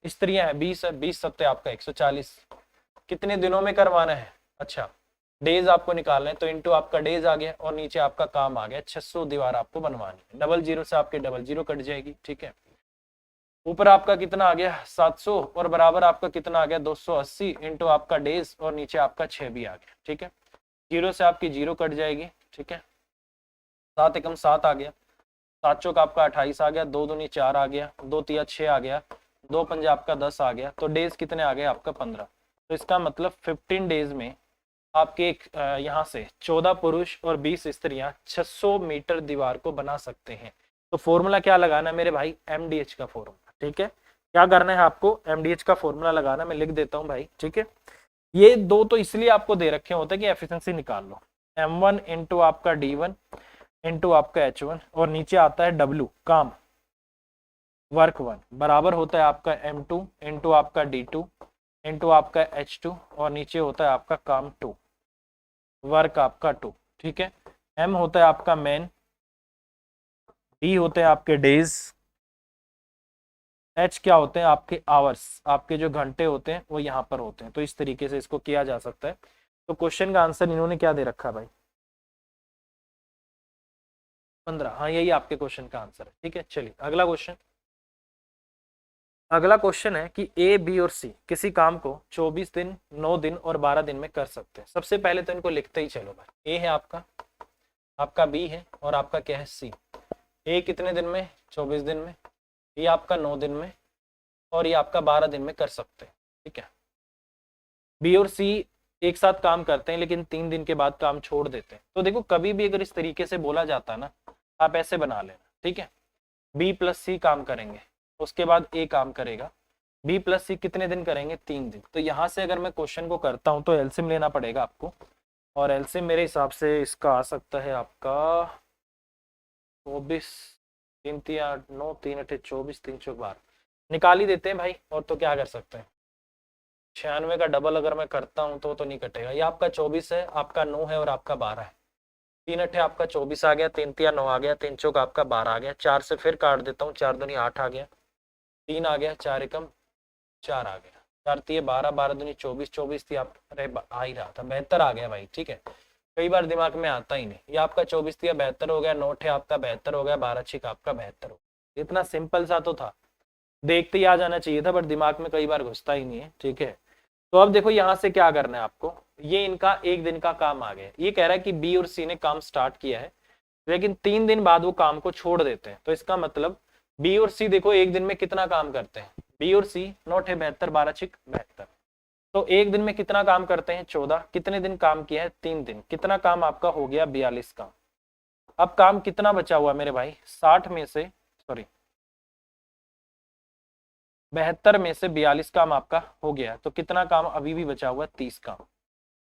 स्त्रियां हैं? 20 है। 20 सत्ते आपका 140। कितने दिनों में करवाना है? अच्छा, डेज आपको निकालना है, तो इंटू आपका डेज आ गया और नीचे आपका काम आ गया। 600 दीवार आपको बनवानी है। डबल जीरो से आपके डबल जीरो कट जाएगी। ठीक है, ऊपर आपका कितना आ गया? 700 और बराबर आपका कितना आ गया? 280 इंटू आपका डेज और नीचे आपका 6 भी आ गया। ठीक है, जीरो से आपकी जीरो कट जाएगी। ठीक है, 7 एकम 7 आ गया। 7 चौक आपका 28 आ गया। 2 दूनी 4 आ गया। 2 तिया 6 आ गया। 2 पंजा आपका 10 आ गया। तो डेज कितने आ गए आपका? 15। तो इसका मतलब 15 डेज में आपके यहाँ से 14 पुरुष और 20 स्त्रियां 600 मीटर दीवार को बना सकते हैं। तो फॉर्मूला क्या लगाना है मेरे भाई? एमडीएच का फॉर्मूला। ठीक है, क्या करना है आपको? एमडीएच का फॉर्मूला लगाना। मैं लिख देता हूं भाई। ठीक है, ये दो तो इसलिए आपको दे रखे होते हैं कि एफिशिएंसी निकाल लो। M1 इंटू आपका D1 इंटू आपका H1 और नीचे आता है W, काम, वर्क 1 बराबर होता है आपका M2 इंटू आपका D2 इंटू आपका H2 और नीचे होता है आपका काम 2, वर्क आपका 2। ठीक है, M होता है आपका मैन, D होते हैं आपके डेज, H क्या होते हैं? आपके आवर्स, आपके जो घंटे होते हैं वो यहाँ पर होते हैं। तो इस तरीके से इसको किया जा सकता है। तो क्वेश्चन का आंसर इन्होंने क्या दे रखा है भाई? 15। हाँ, यही आपके क्वेश्चन का आंसर है। ठीक है, चलिए अगला क्वेश्चन। अगला क्वेश्चन है कि ए, बी और सी किसी काम को 24 दिन, 9 दिन और 12 दिन में कर सकते हैं। सबसे पहले तो इनको लिखते ही चलो भाई। ए है आपका, आपका बी है और आपका क्या है? सी। ए कितने दिन में? 24 दिन में। ये आपका 9 दिन में और ये आपका 12 दिन में कर सकते हैं। ठीक है, बी और सी एक साथ काम करते हैं लेकिन 3 दिन के बाद काम छोड़ देते हैं। तो देखो, कभी भी अगर इस तरीके से बोला जाता है ना, आप ऐसे बना लेना। ठीक है, बी प्लस सी काम करेंगे, उसके बाद ए काम करेगा। बी प्लस सी कितने दिन करेंगे? 3 दिन। तो यहां से अगर मैं क्वेश्चन को करता हूं तो एलसीएम लेना पड़ेगा आपको, और एलसीएम मेरे हिसाब से इसका आ सकता है आपका 24, 3 3 8 9, 3 8 24, 3 4 12 निकाल ही देते हैं भाई। और तो क्या कर सकते हैं? 96 का डबल अगर मैं करता हूं तो नहीं कटेगा। ये आपका 24 है, आपका 9 है और आपका 12 है। 3 8 आपका 24 आ गया, 3 3 9 आ गया, 3 चौक आपका 12 आ गया। 4 से फिर काट देता हूँ, 4 दूनी 8 आ गया, 3 आ गया, 4 एकम 4 आ गया, 4 तिये 12, 12 दूनी 24, 24 थी आप, अरे आ ही रहा था, 72 आ गया भाई। ठीक है, कई बार दिमाग में आता ही नहीं। ये आपका 24 तिया 72 हो गया, 9 आपका 72 हो गया, 12 छिक आपका 72 हो गया। इतना सिंपल सा तो था, देखते ही आ जाना चाहिए था, बट दिमाग में कई बार घुसता ही नहीं है। ठीक है, तो अब देखो यहाँ से क्या करना है आपको। ये इनका एक दिन का काम आ गया। ये कह रहा है कि बी और सी ने काम स्टार्ट किया है लेकिन 3 दिन बाद वो काम को छोड़ देते हैं। तो इसका मतलब बी और सी देखो एक दिन में कितना काम करते हैं? बी और सी 9 72, 12 छिक 72। तो एक दिन में कितना काम करते हैं? 14। कितने दिन काम किया है? 3 दिन। कितना काम आपका हो गया? 42 काम। अब काम कितना बचा हुआ मेरे भाई? 60 में से, सॉरी 72 में से 42 काम आपका हो गया। तो कितना काम अभी भी बचा हुआ है? 30 काम।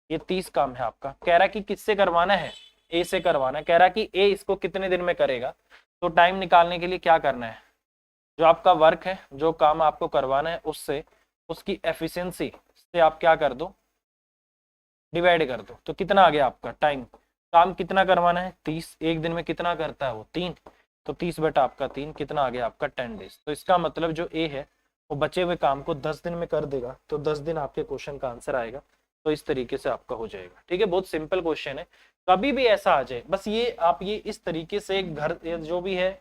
ये 30 काम है आपका। कह रहा कि किससे करवाना है? ए से करवाना है। कह रहा कि ए इसको कितने दिन में करेगा। तो टाइम निकालने के लिए क्या करना है? जो आपका वर्क है, जो काम आपको करवाना है, उससे उसकी एफिशिएंसी से आप क्या कर दो? डिवाइड कर दो। तो कितना आ गया आपका टाइम? काम कितना करवाना है? 30। एक दिन में कितना करता है वो? 3। तो 30 बटा आपका 3 कितना आ गया आपका? 10 डेज। तो इसका मतलब जो ए है वो बचे हुए काम को 10 दिन में कर देगा। तो 10 दिन आपके क्वेश्चन का आंसर आएगा। तो इस तरीके से आपका हो जाएगा। ठीक है, बहुत सिंपल क्वेश्चन है। कभी भी ऐसा आ जाए, बस ये आप ये इस तरीके से घर जो भी है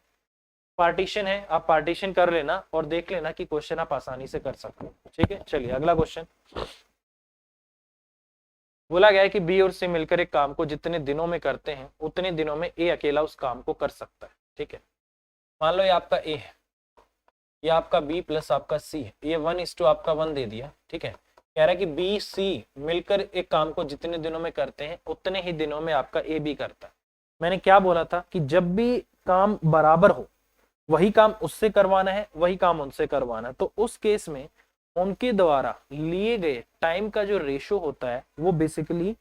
पार्टीशन है, आप पार्टीशन कर लेना और देख लेना कि क्वेश्चन आप आसानी से कर सकते हो। ठीक है, चलिए अगला क्वेश्चन। बोला गया है कि बी और सी मिलकर एक काम को जितने दिनों में करते हैं उतने दिनों में ए अकेला उस काम को कर सकता है। ठीक है, मान लो ये आपका ए है, ये आपका बी प्लस आपका सी है, ये 1:2 आपका 1 दे दिया। ठीक है, कह रहा है कि बी सी मिलकर एक काम को जितने दिनों में करते हैं उतने ही दिनों में आपका ए भी करता है। मैंने क्या बोला था कि जब भी काम बराबर हो, वही काम उससे करवाना है, वही काम उनसे करवाना है। तो उस केस में उनके द्वारा लिए गए टाइम का जो रेशो होता है वो बेसिकली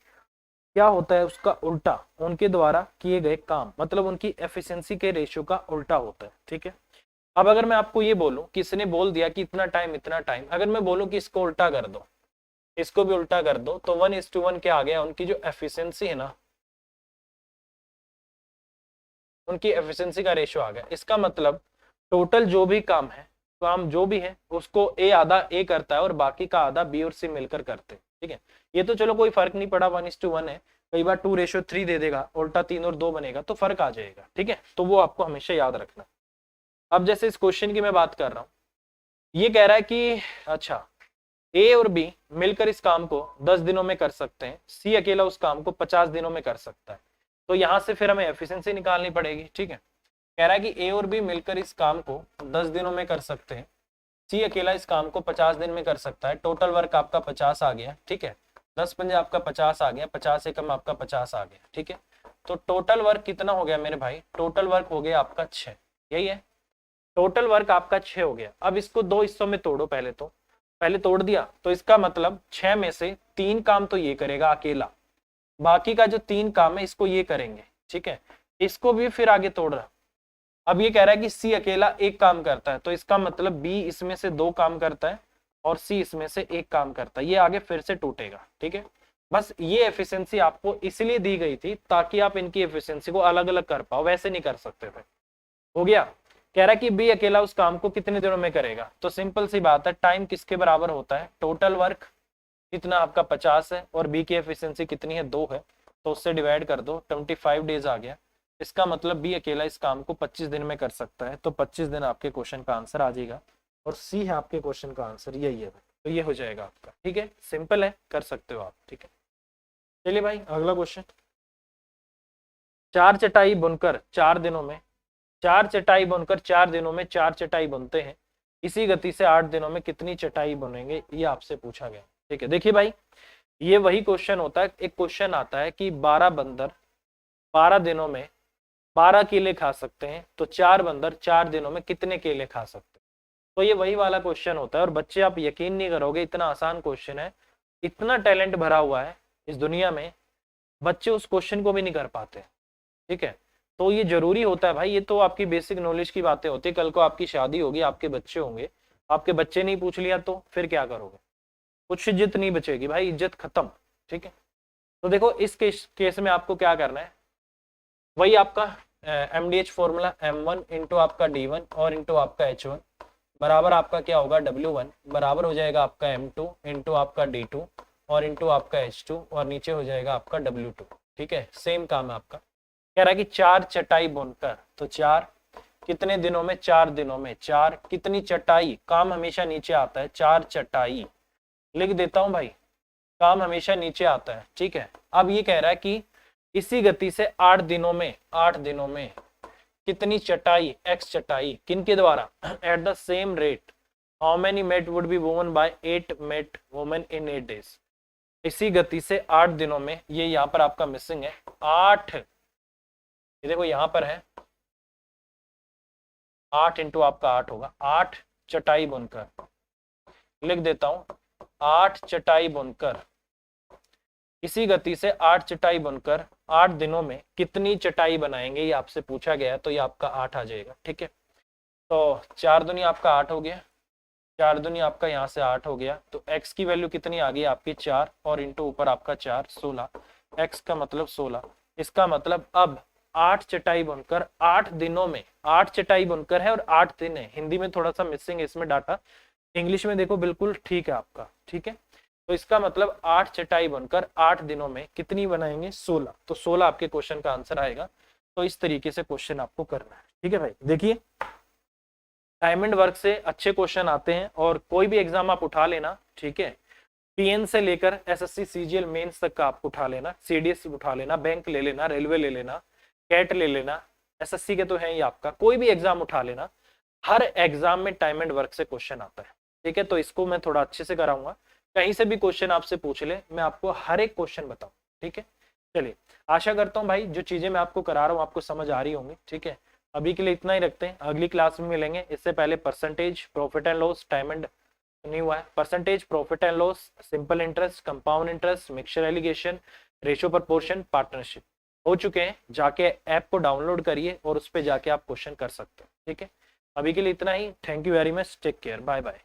क्या होता है उसका उल्टा, उनके द्वारा किए गए काम, मतलब उनकी एफिशिएंसी के रेशियो का उल्टा होता है। ठीक है, अब अगर मैं आपको ये बोलूं कि इसने बोल दिया कि इतना टाइम इतना टाइम, अगर मैं बोलूं कि इसको उल्टा कर दो, इसको भी उल्टा कर दो, तो 1:1 क्या आ गया, उनकी जो एफिशिएंसी है ना, उनकी एफिशिएंसी का रेशियो आ गया। इसका मतलब टोटल जो भी काम है, काम जो भी है उसको ए आधा ए करता है और बाकी का आधा बी और सी मिलकर करते हैं। ठीक है, ये तो चलो कोई फर्क नहीं पड़ा, 1:1 है, कई बार 2:3 दे देगा, उल्टा 3 और 2 बनेगा तो फर्क आ जाएगा। ठीक है, तो वो आपको हमेशा याद रखना। अब जैसे इस क्वेश्चन की मैं बात कर रहा हूं, ये कह रहा है कि अच्छा ए और बी मिलकर इस काम को 10 दिनों में कर सकते हैं, सी अकेला उस काम को 50 दिनों में कर सकता है। तो यहां से फिर हमें एफिशिएंसी निकालनी पड़ेगी। ठीक है, कह रहा है कि ए और बी मिलकर इस काम को 10 दिनों में कर सकते हैं, सी अकेला इस काम को 50 दिन में कर सकता है। टोटल वर्क आपका 50 आ गया। ठीक है, 10 पंजे आपका 50 आ गया, 50 एकम आपका 50 आ गया। ठीक है, तो टोटल वर्क कितना हो गया मेरे भाई, टोटल वर्क हो गया आपका 6, यही है, टोटल वर्क आपका 6 हो गया। अब इसको 2 हिस्सों में तोड़ो, पहले तोड़ दिया, तो इसका मतलब 6 में से 3 काम तो ये करेगा अकेला, बाकी का जो 3 काम है इसको ये करेंगे। ठीक है, इसको भी फिर आगे तोड़ रहा, अब ये कह रहा है कि सी अकेला एक काम करता है, तो इसका मतलब बी इसमें से 2 काम करता है और सी इसमें से एक काम करता है, ये आगे फिर से टूटेगा। ठीक है, बस ये एफिशिएंसी आपको इसलिए दी गई थी ताकि आप इनकी एफिशिएंसी को अलग अलग कर पाओ, वैसे नहीं कर सकते थे। हो गया, कह रहा है कि बी अकेला उस काम को कितने दिनों में करेगा, तो सिंपल सी बात है, टाइम किसके बराबर होता है, टोटल वर्क कितना आपका 50 है और बी की एफिशिएंसी कितनी है, 2 है, तो उससे डिवाइड कर दो, 25 डेज आ गया। इसका मतलब बी अकेला इस काम को 25 दिन में कर सकता है, तो 25 दिन आपके क्वेश्चन का आंसर आ जाएगा और सी है आपके क्वेश्चन का आंसर, यही है, तो ये हो जाएगा आपका। ठीक है, सिंपल है, कर सकते हो आप। ठीक है, चलिए भाई अगला क्वेश्चन, 4 चटाई बुनकर 4 दिनों में, 4 चटाई बुनकर 4 दिनों में 4 चटाई बुनते हैं, इसी गति से 8 दिनों में कितनी चटाई बुनेंगे, ये आपसे पूछा गया। ठीक है, देखिए भाई, ये वही क्वेश्चन होता है, एक क्वेश्चन आता है कि 12 बंदर 12 दिनों में 12 केले खा सकते हैं, तो 4 बंदर 4 दिनों में कितने केले खा सकते हैं। तो ये वही वाला क्वेश्चन होता है, और बच्चे आप यकीन नहीं करोगे, इतना आसान क्वेश्चन है, इतना टैलेंट भरा हुआ है इस दुनिया में, बच्चे उस क्वेश्चन को भी नहीं कर पाते। ठीक है, तो ये जरूरी होता है भाई, ये तो आपकी बेसिक नॉलेज की बातें होती है, कल को आपकी शादी होगी, आपके बच्चे होंगे, आपके बच्चे नहीं पूछ लिया तो फिर क्या करोगे, कुछ इज्जत नहीं बचेगी भाई, इज्जत खत्म। ठीक है, तो देखो इस केस में आपको क्या करना है, वही आपका MDH फॉर्मूला M1 इंटू आपका D1 और इंटू आपका H1 बराबर आपका क्या होगा, W1 बराबर हो जाएगा आपका M2 इंटू आपका D2 और इंटू आपका H2 और नीचे हो जाएगा आपका W2। ठीक है, सेम काम है आपका, कह रहा है कि 4 चटाई बुनकर, तो 4 कितने दिनों में, 4 दिनों में, 4 कितनी चटाई, काम हमेशा नीचे आता है, 4 चटाई लिख देता हूं भाई, काम हमेशा नीचे आता है। ठीक है, अब ये कह रहा है कि इसी गति से 8 दिनों में, 8 दिनों में कितनी चटाई, x चटाई, किन के द्वारा, at the same rate how many mat would be woven by 8 mat woven in 8 days, इसी गति से 8 दिनों में, ये यहाँ पर आपका मिसिंग है 8, ये देखो यहाँ पर है 8 इंटू आपका 8 होगा, 8 चटाई बुनकर, लिख देता हूं 8 चटाई बुनकर, इसी गति से 8 चटाई बुनकर 8 दिनों में कितनी चटाई बनाएंगे, ये आपसे पूछा गया है, तो ये आपका 8 आ जाएगा। ठीक है, तो 4 दूनी आपका 8 हो गया, 4 दूनी आपका यहाँ से 8 हो गया, तो x की वैल्यू कितनी आ गई आपकी 4 और इंटू ऊपर आपका 4, 16, x का मतलब 16, इसका मतलब अब 8 चटाई बुनकर 8 दिनों में, 8 चटाई बुनकर है और 8 दिन है, हिंदी में थोड़ा सा मिसिंग है इसमें डाटा, इंग्लिश में देखो बिल्कुल ठीक है आपका। ठीक है, तो इसका मतलब 8 चटाई बनकर 8 दिनों में कितनी बनाएंगे, 16, तो 16 आपके क्वेश्चन का आंसर आएगा। तो इस तरीके से क्वेश्चन आपको करना है। ठीक है भाई, देखिए डायमंड वर्क से अच्छे क्वेश्चन आते हैं और कोई भी एग्जाम आप उठा लेना। ठीक है, PN से लेकर SSC CGL मेंस तक का आप उठा लेना, CDS उठा लेना, बैंक ले लेना, रेलवे ले लेना, कैट ले लेना, SSC के तो है ही आपका, कोई भी एग्जाम उठा लेना, हर एग्जाम में डायमंड वर्क से क्वेश्चन आता है। ठीक है, तो इसको मैं थोड़ा अच्छे से कराऊंगा, कहीं से भी क्वेश्चन आपसे पूछ ले, मैं आपको हर एक क्वेश्चन बताऊं। ठीक है, चलिए आशा करता हूं भाई जो चीजें मैं आपको करा रहा हूं आपको समझ आ रही होंगी। ठीक है, अभी के लिए इतना ही रखते हैं, अगली क्लास में मिलेंगे। इससे पहले percentage, profit and loss, time and नहीं हुआ है। Percentage, profit and loss, simple interest, compound interest, mixture allegation, ratio proportion, partnership हो चुके हैं। जाके ऐप को डाउनलोड करिए और उस पर जाके आप क्वेश्चन कर सकते हो। ठीक है, अभी के लिए इतना ही। Thank you very much, take care, bye bye.